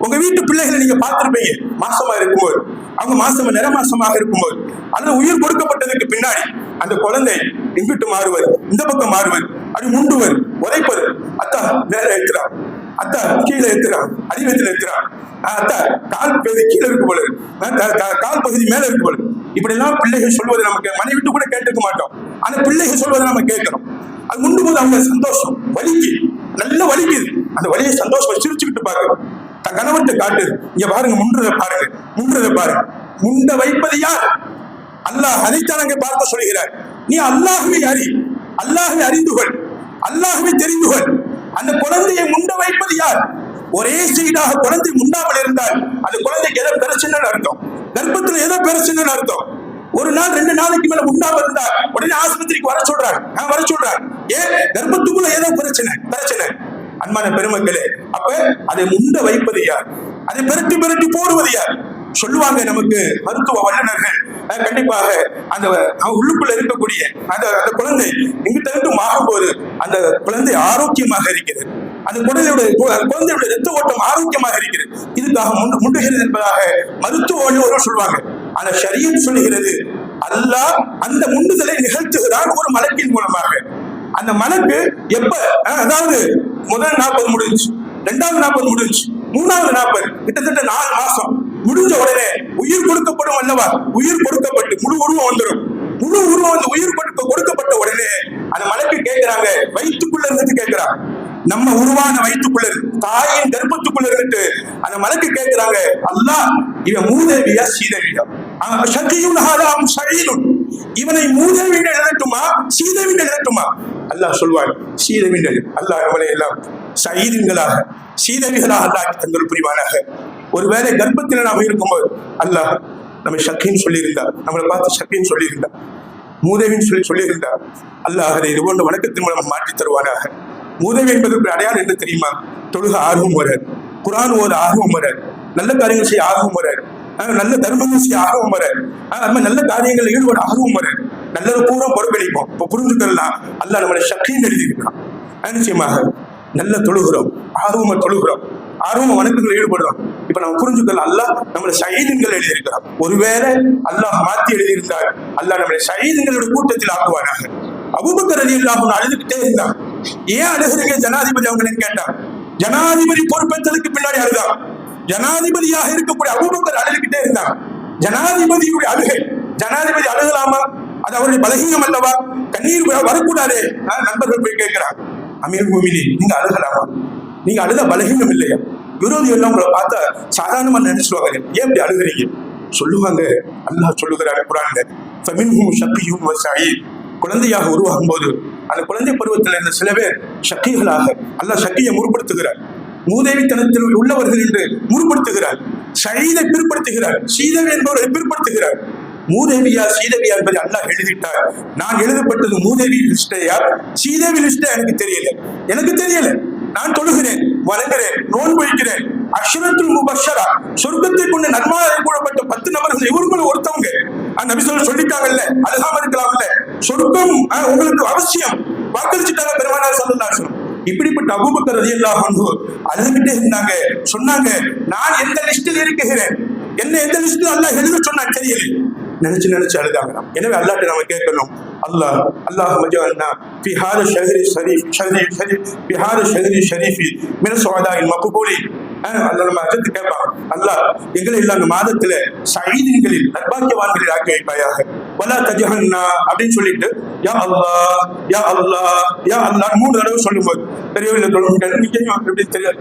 உங்க வீட்டு பிள்ளைகளை நீங்க பார்த்திருப்பீங்க, மாசமா இருக்கும்போது, அவங்க நிறமாசமாக இருக்கும்போது, அல்லது உயிர் கொடுக்கப்பட்டதுக்கு பின்னாடி அந்த குழந்தை இங்கிட்டு மாறுவது, இந்த பக்கம் மாறுவது, அப்படி முண்டுவர், உதைப்பது, அத்தா மேல ஏத்துறான், அத்தா கீழே ஏத்துறான், அடிவயத்துல ஏத்துறான், அத்தா கால் பகுதி கீழே இருக்கு போல, கால் பகுதி மேல இருக்கு போல. இப்படி எல்லாம் பிள்ளைகள் சொல்வதை நமக்கு மனைவிட்டு கூட கேட்டுக்க மாட்டோம். ஆனா பிள்ளைகள் சொல்வதை நம்ம கேட்கிறோம். அது முண்டு போது அவங்க சந்தோஷம், நல்ல வலிக்குது. அந்த வலியை சந்தோஷம் சிரிச்சுக்கிட்டு பாக்குறோம். தன் கணவன்கிட்ட காட்டு, இங்க பாருங்க, முன்றதை பாருங்க. முண்ட வைப்பது யார்? அல்லாஹ். அதைத்தான் அங்கே பார்க்க சொல்கிறார். நீ அல்லாஹ்வை அறிந்து கொள், அல்லாஹ்வை தெரிந்து கொள். அந்த குழந்தையை முண்ட வைப்பது யார்? ஒரே சைடாக குழந்தை முண்டாமல் இருந்தால் அந்த குழந்தைக்கு ஏதோ பிரச்சனைன்னு அர்த்தம், கர்ப்பத்துல ஏதோ பிரச்சனைன்னு அர்த்தம். ஒரு நாள் 2 நாளைக்கு மேல முண்டாமல் இருந்தா உடனே ஆஸ்பத்திரிக்கு வர சொல்றாங்க. ஏன்? கர்ப்பத்துக்குள்ள ஏதோ பிரச்சனை. அன்பான பெருமக்களே, அப்ப அதை முண்ட வைப்பது யார்? அதை பெருட்டி போடுவது யார்? சொல்லுவாங்க நமக்கு மருத்துவ வல்லுநர்கள், கண்டிப்பாக அந்த உள்ளுக்குள்ள இருக்கக்கூடிய அந்த குழந்தை இங்கிட்ட இருந்து மாறும்போது அந்த குழந்தை ஆரோக்கியமாக இருக்கிறது, அந்த குழந்தையுடைய ரத்த ஓட்டம் ஆரோக்கியமாக இருக்கிறது. இதுக்காக முண்டுகிறது என்பதாக மருத்துவ வல்லுநர்கள் சொல்லுவாங்க. ஆனா ஷரியத் சொல்லுகிறது, அல்லாஹ் அந்த முண்டுதலை நிகழ்த்துகிறான் ஒரு மலக்கின் மூலமாக. அந்த மலக்கு எப்ப, அதாவது முதல் 40 முடிஞ்சு, 2வது 40 முடிஞ்சு, 3வது 40, கிட்டத்தட்ட 4 மாசம் முடிஞ்ச உடனே உயிர் கொடுக்கப்படும் அல்லவா? உயிர் கொடுக்கப்பட்டு முழு உருவம் வந்துடும். முழு உருவம் வந்து உயிர் கொடுக்கப்பட்ட உடனே அந்த மலக்கு கேட்கிறாங்க, வயிற்றுக்குள்ள இருந்துட்டு கேட்கிறாங்க, நம்ம உருவான வயிற்றுக்குள்ள தாயின் கர்ப்பத்துக்குள்ள இருந்துட்டு அந்த மலக்கு கேட்கிறாங்க, அல்லாஹ் இவன் மூதேவியா சீதேவியா? இவனை மூதேவின்னு எழுதட்டுமா சீதேவின்னு எழுதட்டுமா? அல்லாஹ் சொல்வான், சீதேவின்னு. அல்லாஹ் நம்மளை எல்லாம் சீதேவிகளாக அல்லாஹ் தங்கள் புரிவானாக. ஒருவேளை கர்ப்பத்தில் நாம் இருக்கும்போது அல்லாஹ் நம்ம ஷக்கின்னு சொல்லியிருந்தார், நம்மளை பார்த்து ஷக்கின்னு சொல்லியிருந்தார், மூதேவின்னு சொல்லியிருந்தார், அல்லாஹ் அதை இது போன்ற வணக்கத்தின் மூலம் மாற்றி தருவானாக. மூதேவி என்பதற்கு அடையாளம் என்ன தெரியுமா? தொழுக ஆர்வம் வராது, குர்ஆன் ஓத ஆர்வம் வராது, நல்ல காரியங்கள் செய்ய ஆர்வம் வராது, நல்ல தர்மங்கள் செய்ய ஆர்வம் வராது, நல்ல காரியங்கள் ஈடுபட ஆர்வம் வராது, நல்லது பூரா பொறுப்பளிப்போம். இப்போ புரிஞ்சுக்கலாம், அல்லாஹ் நம்மளை ஷக்கின்னு எழுதியிருக்கிறான். நிச்சயமாக நல்ல தொழுகிறோம், ஆர்வமா வணக்கங்கள் ஈடுபடுறோம். இப்ப நம்ம புரிஞ்சுக்கலாம், அல்லாஹ் நம்மளை ஷஹீதுகள் எழுதியிருக்கிறான். ஒருவேளை அல்லாஹ் மாத்தி எழுதியிருந்தால் அல்லாஹ் நம்மளை ஷஹீதுகளோட கூட்டத்தில் ஆக்குவானாக. அபூபக்கர் ரலியல்லாஹு அன்ஹு அழுதுகிட்டே இருந்தான். ஏன் அழுகிறீங்க ஜனாதிபதி அவங்கன்னு கேட்டான். ஜனாதிபதி பொறுப்பேற்றதுக்கு பின்னாடி அழுதான். ஜனாதிபதியாக இருக்கக்கூடிய அபூபக்கர் அழுதுகிட்டே இருந்தான். ஜனாதிபதியுடைய அழுகை, ஜனாதிபதி அழுகலாமா? அது அவருடைய பலகீனம் அல்லவா? கண்ணீர் வரக்கூடாதே. நண்பர்கள் போய் கேட்கிறான், அமீர் முஃமினீன் நீங்க அழுகலாமா? நீங்க அழுத பலகீனம் இல்லையா? விரோதி எல்லாம் உங்களை பார்த்தா சாதாரணமா நினைச்சிருவாங்க, ஏன் இப்படி அழுகிறீங்க? சொல்லுவாங்க, அல்லாஹ் சொல்லுகிறார் குர்ஆன்ல, ஃபமின்ஹும் ஷக்கியும் வ ஸயீத். குழந்தையாக உருவாகும் போது அந்த குழந்தை பருவத்தில் இருந்த சில பேர் ஷக்கிகளாக அல்லாஹ் ஷக்கியை முற்படுத்துகிறார், மூதேவித்தனத்தில் உள்ளவர்கள் என்று முற்படுத்துகிறார், ஷஹீதை பிற்படுத்துகிறார், சீதேவி என்பவரை பிற்படுத்துகிறார். மூதேவியா சீதேவியா என்பதை அல்லாஹ் எழுதிட்டார். நான் எழுதப்பட்டது மூதேவி லிஸ்டையா சீதேவி லிஸ்டா எனக்கு தெரியல. நான் தொழுகிறேன், வணங்குறேன், நோன்பு வைக்கிறேன். அஷ்ரத்துல் முபஷ்ஷரா, சொர்க்கத்தை கொண்டு நன்மாராயம் கூடப்பட்ட 10 நபர்கள் இவர்களும் ஒருத்தவங்க. நபி சொல்லிட்டாங்கல்ல, அழுகாம இருக்கலாம்ல, சொர்க்கம் உங்களுக்கு அவசியம் வாக்களிச்சுட்டாங்க பெருமானார் ஸல்லல்லாஹு அலைஹி வஸல்லம். இப்படிப்பட்ட அபூபக்கர் ரலியல்லாஹு அன்ஹு அழுதுகிட்டே இருந்தாங்க. சொன்னாங்க, நான் எந்த லிஸ்டில் இருக்கிறேன், என்ன எந்த லிஸ்டில் அல்லாஹ் எழுத சொன்னா தெரியல. நினைச்சு அழுதாங்க. எனவே அல்லாஹ்ட்ட நாம கேட்கணும், அல்லாஹ் அல்லாஹும்ம ஜஅல்னா ஃபி ஹாதா ஷஹரி ஷரீஃப் ஃபி ஹாதா ஷஹரி ஷரீஃபி மின ஸுஅதாஇல் மக்பூலின். அல்லாஹ் நம்ம அஜத்து கேட்பான், அல்லாஹ் எங்களை எல்லாம் அந்த மாதத்துல சயீதின்களில் நற்பாக்கியவான்களில் ஆக்கி வைப்பாயாக. வலா தஜஹன்னா அப்படின்னு சொல்லிட்டு யா அல்லாஹ் யா அல்லாஹ் யா அல்லாஹ் 3 தடவை சொல்லும்போது பெரியவர்கள் சொல்லுங்க. எப்படி தெரியாது,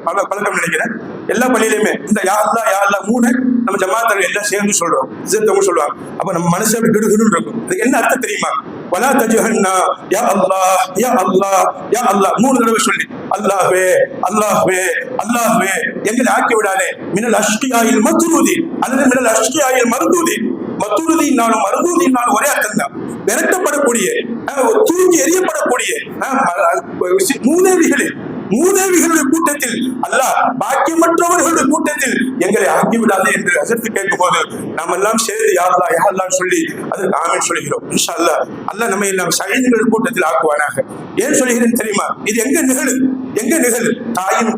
பழக்கம் நினைக்கிறேன் எல்லா பள்ளியிலுமே இந்த யா அல்லாஹ் 3 நம்ம ஜமாத்தர்கள் எல்லாம் சேர்ந்து சொல்றோம், சேர்த்தவங்க சொல்லுவாங்க. அப்ப நம்ம மனசு அப்படி கிடுகிடுன்னு இருக்கும். இதுக்கு என்ன அர்த்தம் தெரியுமா? வலா தஜஹன்னா யா அல்லாஹ் யா அல்லாஹ் யா அல்லாஹ் 3 தடவை சொல்லி அல்லாஹ்வே அல்லாஹ்வே அல்லாஹ்வே எங்களை ஆக்கி விடாதே மினல் அஷ்கியாயில் மத்ரூதி அல்லது மினல் அஷ்கியாயில் மர்தூதி. மத்துருதினாலும் மருதூதினாலும் ஒரே அர்த்தம் தான். விரட்டப்படக்கூடிய தூக்கி எறியப்படக்கூடிய மூதேவிகளுடைய கூட்டத்தில் அல்லாஹ் பாக்கியமற்றவர்களுடைய கூட்டத்தில் எங்களை ஆக்கிவிடாதே என்று அசத்து கேட்கும் போது நாம் எல்லாம் சேர்ந்து யா அல்லாஹ் யா அல்லாஹ் சொல்லி அதற்கு ஆமீன் சொல்கிறோம். இன்ஷா அல்லாஹ் அல்லாஹ் நம்ம எல்லாம் சயீதுகள் கூட்டத்தில் ஆக்குவானாக. ஏன் சொல்கிறேன் தெரியுமா? இது எங்க நிகழு தாயின்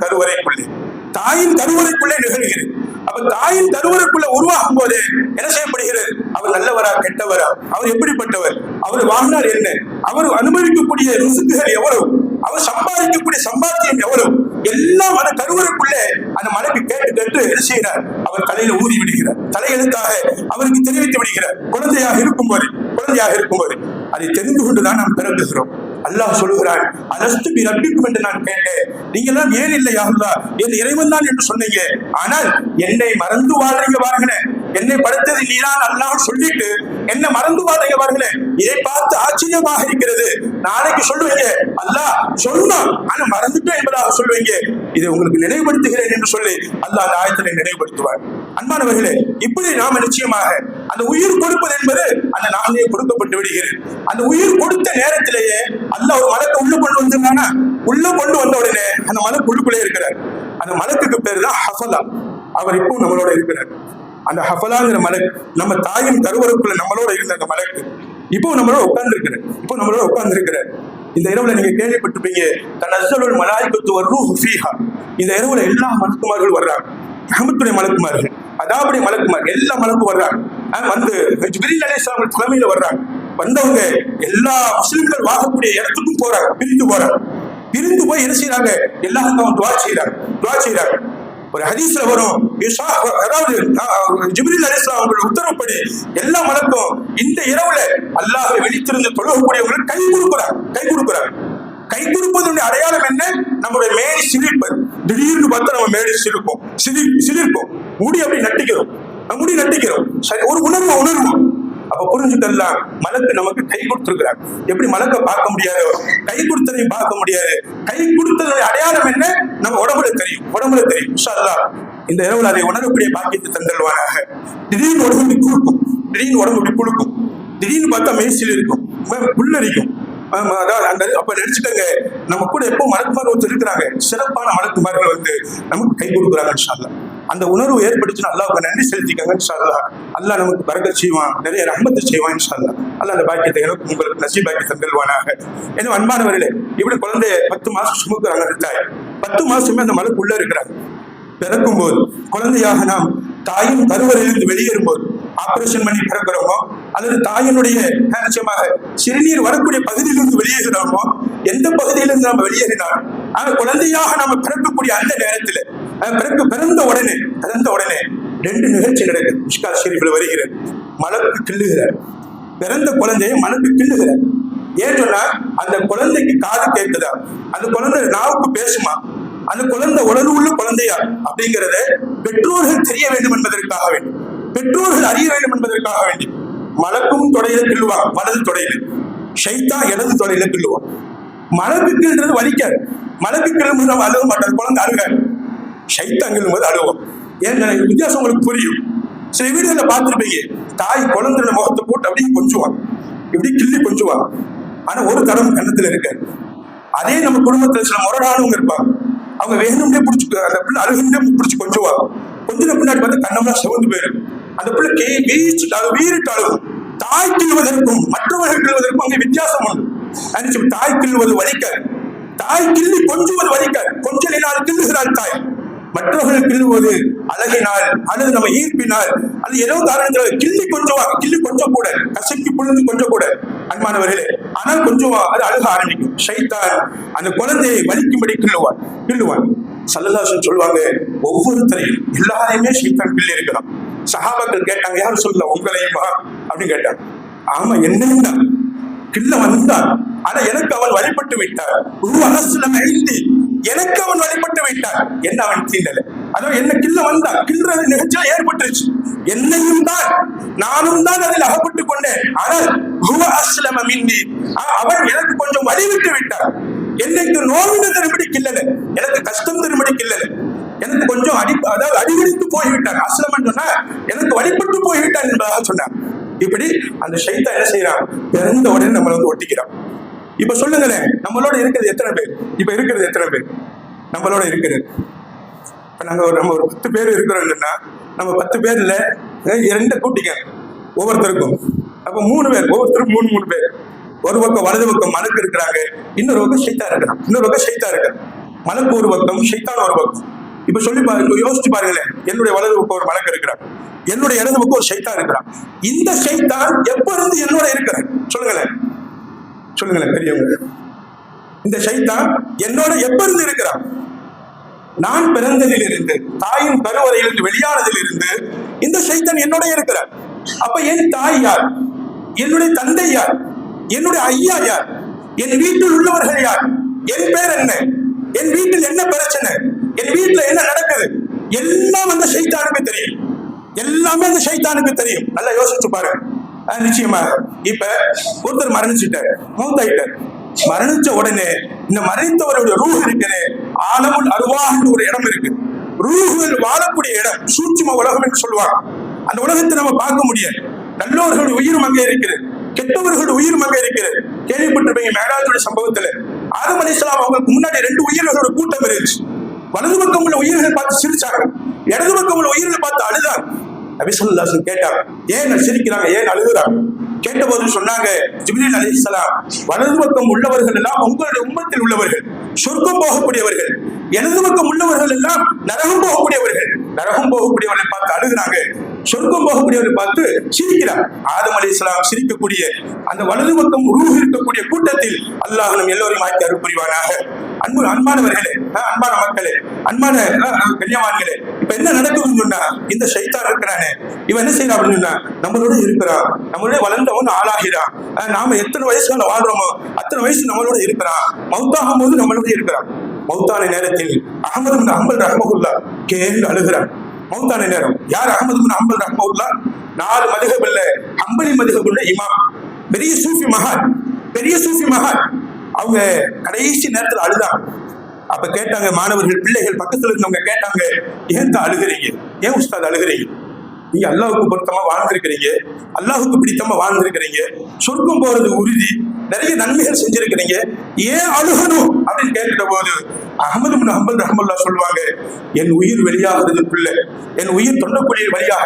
கருவறைக்குள்ளே நிகழ்கிறது. அப்ப தாயின் கருவறைக்குள்ள உருவாகும் போது என்ன செய்யப்படுகிறது? அவர் நல்லவரா கெட்டவரா, அவர் எப்படிப்பட்டவர், அவர் வாழ்நாள் என்ன, அவர் அனுபவிக்கக்கூடிய ரிஸ்குகள் எவ்வளவு, அவர் சம்பாதிக்கக்கூடிய சம்பாத்தியம் எவ்வளவு, எல்லாம் அந்த கருவறைக்குள்ளே அந்த மனைவி கேட்டு என்ன செய்கிறார்? அவர் தலையில ஊதி விடுகிறார். தலையெழுத்தாக அவருக்கு தெரிவித்து விடுகிறார். குழந்தையாக இருக்கும்போது அதை தெரிந்து கொண்டுதான் நாம் பிறகுகிறோம். அல்லாஹ் சொல்லுகிறான், அலஸ்து பி ரப்பிக்கும் என்று நான் கேட்டேன், நீங்க எல்லாம் ஏன் இல்லையா அல்லாஹ் என் இறைவன் தான் என்று சொன்னீங்க, ஆனால் என்னை மறந்து வாழ்றீங்க பாருங்களே, என்னை படைத்தது நீதான் அல்லாஹ் சொல்லிட்டு என்ன மறந்து வாழ்றீங்க பாருங்களே, இதை பார்த்து ஆச்சரியமாக இருக்கிறது. நாளைக்கு சொல்லுவீங்க அல்லாஹ் சொன்னான் ஆனா மறந்துட்டேன் என்பதாக சொல்லுவீங்க. இதை உங்களுக்கு நினைவுபடுத்துகிறேன் என்று சொல்லி அல்லாஹ் அந்த ஆயத்தினை நினைவுபடுத்துவார். அன்பானவர்களே, இப்படி நாம நிச்சயமாக அந்த உயிர் கொடுப்பது என்பது அந்த நாளிலே கொடுக்கப்பட்டு விடுகிறது. அந்த உயிர் கொடுத்த நேரத்திலேயே அல்லாஹ் ஒரு மலக்கு உள்ள கொண்டு வந்திருந்தானா, உள்ள கொண்டு வந்த உடனே அந்த மலக்கு உள்ளுக்குள்ளே இருக்கிறார். அந்த மலக்குக்கு பேர் தான் ஹஃபலா. அவர் இப்போ நம்மளோட இருக்கிறார். அந்த ஹஃபலாங்கிற மலக்கு நம்ம தாயின் கருவறைக்குள்ள நம்மளோட இருந்த அந்த மலக்கு இப்போ நம்மளோட உட்கார்ந்து இருக்கிறார். இந்த இரவுல நீங்க கேள்விப்பட்டிருப்பீங்க, தனஸ்ஸலுல் மலாயிகத்து வர்ரூஹு ஃபீஹா. இந்த இரவுல எல்லா மலக்குமார்கள் வர்றாங்க. ரஹ்மத்துடைய மலக்குமார்கள், அதாபுடைய மலக்குமார்கள், எல்லா மலக்கும் வர்றாங்க. வந்து ஜிப்ரீல் அலைஹிஸ்ஸலாம் தலைமையில வர்றாங்க. வந்தவங்க எல்லா முஸ்லிம்கள் வாழக்கூடிய இடத்துக்கும் போறாங்க. பிரிந்து போய் என்ன செய்யறாங்க? எல்லாருக்கும் துவா செய்யறாங்க. ஒரு ஹதீஸ்ல வரும், அதாவது ஜிப்ரீல் அலைஹிஸ்ஸலாம் அவங்களுடைய உத்தரவுப்படி எல்லா மலக்கும் இந்த இரவுல அல்லாஹ்வை வெளித்திருந்து தொழக்கூடியவங்களுக்கு கை கொடுக்குறாங்க. கை கொடுப்பதனுடைய அடையாளம் என்ன? நம்முடைய மேடி சிலிர்ப்பது. திடீர்னு பார்த்தா நம்ம மேடி சிலிர்ப்போம், முடி அப்படி நட்டிக்கிறோம். சரி, ஒரு உணர்வு. அப்ப புரிஞ்சுக்கலாம், மலக்கு நமக்கு கை கொடுத்திருக்கிறார். எப்படி மலக்க பார்க்க முடியாது, கை கொடுத்ததையும் பார்க்க முடியாது. கை கொடுத்ததுடைய அடையாளம் என்ன? நம்ம உடம்புல தெரியும். இன்ஷா அல்லாஹ் இந்த இரவுல அதை உணரக்கூடிய பாக்கியத்தை தந்தல்வானாக. திடீர்னு உடம்பு குழுக்கும், திடீர்னு பார்த்தா மேய்ச்சில் இருக்கும், புல்லரிக்கும். அப்ப நினைச்சுட்டாங்க, நம்ம கூட எப்போ மலக்குமார் ஒருத்தர் இருக்கிறாங்க, சிறப்பான மலக்குமார்கள் வந்து நமக்கு கை கொடுக்குறாங்க. இன்ஷா அல்லாஹ் அந்த உணர்வு ஏற்படுச்சுன்னா அல்லாஹ்வுக்கு நன்றி செலுத்திக்கங்க. இன்ஷா அல்லாஹ் அல்லாஹ் நமக்கு பரக்கத் செய்வான், நிறைய ரஹ்மத்து செய்வான். இன்ஷா அல்லாஹ் அல்லாஹ் அந்த பாக்கியத்தை எனக்கு உங்களுக்கு நசீபாக்கி தந்தல்வானாக. ஏன்னா அன்பானவர்களே, இப்படி குழந்தைய 10 மாசம் சுமக்குறாங்க. 10 மாசமே அந்த மலக்கு உள்ள இருக்கிறாங்க. பிறக்கும் போது குழந்தையாக நாம் தாயின் கருவறையிலிருந்து வெளியேறும் போது ஆபரேஷன் பண்ணி பிறக்கிறோமோ, அல்லது தாயினுடைய நிச்சயமாக சிறுநீர் வரக்கூடிய பகுதியிலிருந்து வெளியேறுகிறோமோ, எந்த பகுதியிலிருந்து நம்ம வெளியேறினாலும் குழந்தையாக நாம பிறக்கக்கூடிய அந்த நேரத்தில் பிறந்த உடனே 2 நிகழ்ச்சி நடக்குது. மிஷ்காத் ஷரீஃபில் வருகிறது. மலக்கு கிள்ளுகிறார், பிறந்த குழந்தையை மலக்கு கிள்ளுகிறார். ஏன் சொன்னா, அந்த குழந்தைக்கு காது கேட்குதா, அந்த குழந்தை நாவுக்கு பேசுமா, அந்த குழந்தை உடல் உள்ள குழந்தையா அப்படிங்கிறத பெற்றோர்கள் தெரிய வேண்டும் என்பதற்காக வேண்டி, பெற்றோர்கள் அறிய வேண்டும் என்பதற்காக வேண்டி மலக்கும் தொடையில கிள்ளுவான், வலது தொடையில. ஷைத்தான் இடது தொடையில கிள்ளுவான். மலக்கு கிள்றது வலிக்காது. மலக்கு கிள்ளும்போது நம்ம அழுக மாட்டோம், குழந்தை அழுகாது. ஷைத்தான் கிள்ளும்போது அழுவோம். ஏன் வித்தியாசம் உங்களுக்கு புரியும். சில வீடுகளில் பார்த்துருப்பீங்க, தாய் குழந்தையோட முகத்தை போட்டு அப்படியே கொஞ்சுவாங்க, இப்படி கிள்ளி கொஞ்சுவாங்க. ஆனா ஒரு தரம் கண்ணத்துல இருக்காது. அதே நம்ம குடும்பத்துல சில முரடானவங்க இருப்பாங்க, அவங்க வேணும்னே பிடிச்சி அந்த பிள்ளை அழுகுனே பிடிச்சி கொஞ்சுவாங்க. கொஞ்சம் பின்னாடி பார்த்து கண்ணம்லாம் சிவந்து போயிடும். அந்த பிள்ளை வீறிட்டு அழுகும். தாய் கிள்வதற்கும் மற்றவர்கள் கிள்வதற்கும் அங்கே வித்தியாசம் உண்டு. தாய் கிள்வது வலிக்காது, தாய் கிள்ளி கொஞ்சுவது வலிக்காது. கொஞ்சலினால் கிள்ளுகிறாள் தாய். மற்றவர்கள் கிள்ளுவது அழகினால் அல்லது நம்ம ஈர்ப்பினால் அது ஏதோ காரணத்தில் கிள்ளி கொஞ்சம் கூட கசக்கி புழுந்து கொஞ்சம் கூட அன்பானவர்களே. ஆனால் கொஞ்சம் அது அழுக ஆரம்பிக்கும். ஷைத்தான் அந்த குழந்தையை வலிக்கும்படி கிள்ளுவான். ஸல்லல்லாஹு அலைஹி சொல்லுவாங்க, ஒவ்வொருத்தரையும் எல்லாரையுமே ஷைத்தான் கிள்ளி இருக்கிறான். சஹாபாக்கள் கேட்டாங்க, யாரும் சொல்லல உங்களையுமா அப்படின்னு கேட்டாங்க. ஆமா, என்னன்னா கிள்ள வந்தான், ஆனா எனக்கு அவன் வழிபட்டு விட்டார். எனக்கு அவன் வழிபட்டு விட்டார், என்ன அவன் தீண்டல. அதாவது என்ன கிள்ள வந்தான், கிள்ற நிகழ்ச்சியா ஏற்பட்டுருச்சு. என்னையும் தான் நானும் தான் அதில் அகப்பட்டுக் கொண்டேன். ஆனால் அவன் எனக்கு கொஞ்சம் வழிவிட்டு விட்டார். என்னைக்கு நோவின தரும்படி கிள்ளல, எனக்கு கஷ்டம் தரும்படி கிள்ளல, எனக்கு கொஞ்சம் அதாவது அடிவடித்து போய்விட்டார். அஸ்லம் சொன்னா எனக்கு வழிபட்டு போய்விட்டார் என்பதாக சொன்னார். இப்படி அந்த ஷைத்தான் என்ன செய்யறான், பிறந்த உடனே நம்மளை ஒட்டிக்கிறான். இப்ப சொல்லுங்களேன், நம்மளோட இருக்கிறது எத்தனை பேர்? இப்ப இருக்கிறது எத்தனை பேர் நம்மளோட இருக்கிறது? இப்ப நம்ம ஒரு 10 பேர் இருக்கிறோம்னா, நம்ம 10 பேர்ல 2 கூட்டிக்க ஒவ்வொருத்தருக்கும். அப்ப 3 பேர், ஒவ்வொருத்தரும் 3 பேர். ஒரு பக்கம் வலது பக்கம் மலக்கு இருக்கிறாங்க, இன்னொரு பக்கம் ஷைத்தான் இருக்கிறான், இன்னொரு பக்கம் ஷைத்தான் இருக்கிறான். மலக்கு ஒரு பக்கம், ஷைத்தான் ஒரு பக்கம். இப்ப சொல்லி பாருங்க, யோசிச்சு பாருங்களேன். என்னுடைய வலது பக்கம் ஒரு மலக்கு இருக்கிறான், என்னுடைய இடது பக்கம் ஒரு ஷைத்தான் இருக்கிறான். இந்த ஷைத்தான் எப்ப இருந்து என்னோட இருக்கிறான்? சொல்லுங்களேன் பெரியவங்க. இந்த ஷைத்தான் என்னோட எப்ப இருந்து இருக்கிறான்? நான் பிறந்ததில் இருந்து, தாயின் கருவறையிலிருந்து வெளியானதில் இருந்து இந்த ஷைத்தான் என்னோட இருக்கிறார். அப்ப என் தாய் யார்? என்னுடைய தந்தை யார்? என்னுடைய ஐயா யார்? என் வீட்டில் உள்ளவர்கள் யார்? என் பேர் என்ன? என் வீட்டில் என்ன பிரச்சனை? என் வீட்டுல என்ன நடக்குது? எல்லாம் அந்த ஷைத்தானுக்கு தெரியும். எல்லாமே அந்த ஷைத்தானுக்கு தெரியும். நல்லா யோசிச்சு பாருங்க. நிச்சயமாக இப்ப ஒருத்தர் மரணிச்சுட்டார், மூத்தாயிட்டார். மரணிச்ச உடனே இந்த மரணித்தவருடைய ரூஹ் இருக்கிற ஆலமுல் அர்வாஹ்னு ஒரு இடம் இருக்கு. ரூஹுகள் வாழக்கூடிய இடம், சூட்சும உலகம் என்று சொல்லுவாங்க. அந்த உலகத்தை நம்ம பார்க்க முடியாது. நல்லவர்களுடைய உயிரும் அங்கே இருக்கிறது, கெட்டவர்களுடைய உயிரும் அங்கே இருக்கிறது. கேள்விப்பட்டிருப்பீங்க மேராஜுடைய சம்பவத்துல, ஆதம் அலைஹிஸ்ஸலாம் அவங்களுக்கு முன்னாடி 2 உயிர்களோட கூட்டம் இருந்துச்சு. வலது பக்கம் உள்ள உயிர்களை பார்த்து சிரிச்சாங்க, இடது பக்கம் உள்ள உயிர்களை பார்த்து அழுதாங்க. நபி ஸல்லல்லாஹு அலைஹி வஸல்லம் கேட்டாங்க, ஏன் சிரிக்கிறாங்க, ஏன் அழுகுறாங்க? கேட்டபோது சொன்னாங்க, ஜிப்ரீல் அலைஹிஸ்ஸலாம், வலது பக்கம் உள்ளவர்கள் எல்லாம் உங்களுடைய உம்மத்தில் உள்ளவர்கள், சொர்க்கம் போகக்கூடியவர்கள். இடது பக்கம் உள்ளவர்கள் எல்லாம் நரகம் போகக்கூடியவர்கள். நரகம் போகக்கூடியவர்களை பார்த்து அழுகிறாங்க, சொர்க்கம் போகக்கூடியவர்களை பார்த்து சிரிக்கிறார். ஆதம் அலைஹிஸ்ஸலாம் சிரிக்கக்கூடிய அந்த வலது பக்கம் ரூஹ் இருக்கக்கூடிய கூட்டத்தில் அல்லாஹ் நம் எல்லோரையும் ஆக்கி அருள் புரிவானாக. அன்பானவர்களே, அன்பான மக்களே, அன்பான கண்ணியவான்களே, இப்ப என்ன நடக்குதுன்னு சொன்னா, இந்த ஷைத்தான் இருக்கிறானே, இவன் என்ன செய்யறான் அப்படின்னு சொன்னா, நம்மளோட இருக்கிறான், நம்மளோட வளர்ந்தவன் ஆளாகிறான். நாம எத்தனை வயசுல வாழ்றோமோ அத்தனை வயசு நம்மளோட இருக்கிறான். மௌத்தாகும் போது நம்மளோட இருக்கிறான். மௌத்தான நேரத்தில் அஹ்மது பின் ஹம்பல் ரஹ்மத்துல்லாஹ் கேள்வி அழுகிறான். மௌத்தான நேரம் யார்? அஹ்மது பின் ஹம்பல் ரஹ்மத்துல்லாஹ் 4 மதுஹபுல ஹம்பலி மதுஹபுல இமாம், பெரிய சூஃபி மகான். அவங்க கடைசி நேரத்தில் அழுதாங்க. அப்ப கேட்டாங்க மாணவர்கள், பிள்ளைகள் பக்கத்துல இருந்தவங்க கேட்டாங்க, ஏன் தான் அழுகிறீங்க? ஏன் உஸ்தாத் அழுகிறீங்க? நீங்க அல்லாஹ்வுக்கு பொருத்தமா வாழ்ந்திருக்கிறீங்க, அல்லாஹ்வுக்கு பிடித்தமா வாழ்ந்திருக்கிறீங்க, சொர்க்கம் போறது உறுதி, நிறைய நன்மைகள் செஞ்சிருக்கிறீங்க, ஏன் அழுகணும் அப்படின்னு கேட்ட போது அஹ்மது பின் ஹம்பல் ரஹ்மத்துல்லாஹ் சொல்லுவாங்க, என் உயிர் வெளியாகிறதுக்குள்ள, என் உயிர் தொண்டக்கூடிய வழியாக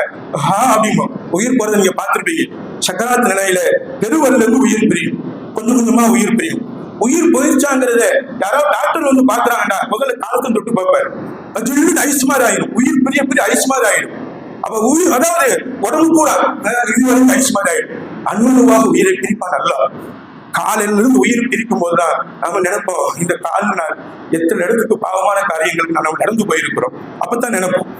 அப்படிமா உயிர் போறதை நீங்க பார்த்திருப்பீங்க. சக்கராத் நிலையில பெருவரிலிருந்து இருந்து உயிர் பிரியும், கொஞ்சம் கொஞ்சமா உயிர் பிரியும். உயிர் போயிருச்சாங்கிறத யாராவது டாக்டர் வந்து பாக்குறாங்கடா, முதல்ல காலத்தை தொட்டு பார்ப்பாரு, அது ஐஸ் மாதிரி ஆயிடும், உயிர் பெரிய ஐஸ் மாதிரி ஆயிடும். அப்ப உயிர், அதாவது உடம்பு கூட இதுவரைக்கும் ஐஸ் மாதிரி ஆயிடும். அணுவாக உயிரை பிரிப்பான் அல்லாஹ். காலிலிருந்து உயிர் பிரிக்கும் போதுதான் நம்ம நினைப்போம், இந்த காலினால் எத்தனை இடத்துக்கு பாவமான காரியங்களுக்கு நம்ம நடந்து போயிருக்கிறோம். அப்பதான் நினைப்போம்.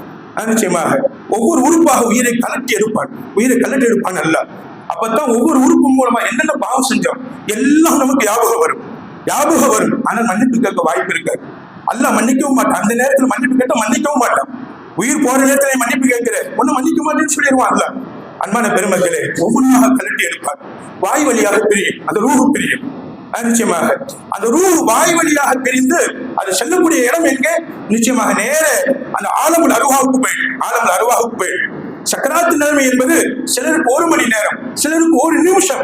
நிச்சயமாக ஒவ்வொரு உறுப்பாக உயிரை கலட்டி எடுப்பான் அல்லாஹ். அப்பதான் ஒவ்வொரு உறுப்பு மூலமா என்னென்ன பாவம் செஞ்சோம் எல்லாம் நமக்கு ஞாபகம் வரும். ஆனா மன்னிப்பு கேட்க வாய்ப்பு இருக்காது. அல்லாஹ் மன்னிக்கவும் மாட்டான். அந்த நேரத்துல மன்னிப்பு கேட்டா மன்னிக்கவும் மாட்டான். உயிர் போற நேரத்துல மன்னிப்பு கேட்கிற ஒண்ணு மன்னிக்க மாட்டேன்னு சொல்லிடுவான் அல்லாஹ். அன்பான பெருமக்களே, ஒவ்வொன்றாக கலட்டி எடுப்பார். வாய் வழியாக பிரியும், அந்த ரூஹு பிரியும். நிச்சயமாக அந்த ரூஹ் வாய் வழியாக பிரிந்து அது செல்லக்கூடிய இடம் எங்க? நிச்சயமாக நேர அந்த ஆலமுல் அர்வாஹுக்கு போயிடும். சக்கராத்து நிலைமை என்பது சிலருக்கு 1 மணி நேரம், சிலருக்கு 1 நிமிஷம்.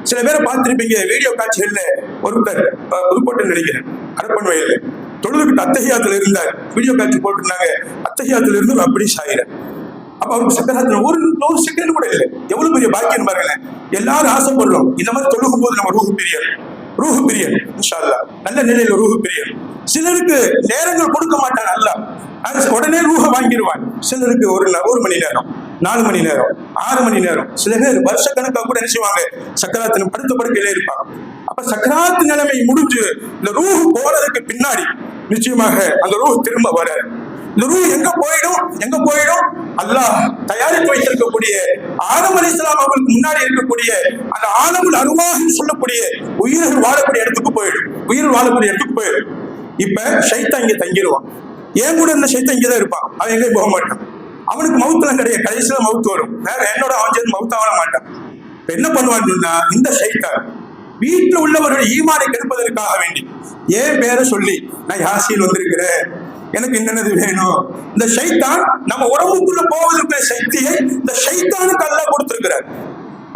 சில பேரை பார்த்திருப்பீங்க வீடியோ காட்சிகள்ல. ஒருத்தர் புதுக்கோட்டை நினைக்கிறேன், அரப்பன் வயல்ல தொழுதுகிட்டு அத்தஹியாத்துல இருந்தார். வீடியோ காட்சி போட்டிருந்தாங்க. அத்தஹியாத்துல இருந்து அப்படி சாயிர. அப்ப அவருக்கு சக்கராத்துல ஒரு செகண்ட் கூட இல்லை. எவ்வளவு பெரிய பாக்கியம் பாருங்களேன். எல்லாரும் ஆசைப்படுறோம் இந்த மாதிரி தொழுகும் போது நம்ம ரூஹு பிரியன் இன்ஷா அல்லாஹ் நல்ல நிலையில ரூஹு பிரியன். சிலருக்கு நேரங்கள் கொடுக்க மாட்டான் அல்லாஹ். உடனே ரூஹ வாங்கிடுவான். சிலருக்கு ஒரு மணி நேரம், 4 மணி நேரம், 6 மணி நேரம், சில பேர் வருஷக்கணக்காக கூட நினைச்சுவாங்க சக்கராத்தின் படுத்த படுக்கையிலே இருப்பாங்க. அப்ப சக்கராத்து நிலைமை முடிஞ்சு இந்த ரூஹ் போறதுக்கு பின்னாடி நிச்சயமாக அந்த ரூஹ் திரும்ப வர, இந்த ரூஹ் எங்க போயிடும்? அல்லாஹ் தயாரித்து வைத்திருக்கக்கூடிய ஆதம் அலைஹிஸ்ஸலாம் அவர்களுக்கு முன்னாடி இருக்கக்கூடிய அந்த ஆலமுல் அர்வாஹ்னு சொல்லக்கூடிய உயிர்கள் வாழக்கூடிய இடத்துக்கு போயிடும். இப்ப ஷைத்தான் இங்க தங்கிடுவான். ஏன் கூட இந்த ஷைத்தான் இங்கதான் இருப்பான், அவன் எங்கேயும் போக மாட்டான். அவனுக்கு மவுத்துலாம் கிடையாது, கடைசியில மவுத்து வரும். வேற என்னோட அவன் சேர்ந்து மவுத்தாவ மாட்டான். என்ன பண்ணுவான்னா, இந்த ஷைத்தான் வீட்டுல உள்ளவர்கள் ஈமானை கெடுப்பதற்காக வேண்டி ஏன் பேரை சொல்லி நான் யாசியில் வந்திருக்கிறேன், எனக்கு என்னது வேணும், இந்த ஷைத்தான் நம்ம உடம்புக்குள்ள போவதற்கு சக்தியை இந்த ஷைத்தானுக்கு அல்லாஹ் கொடுத்திருக்கிறார்.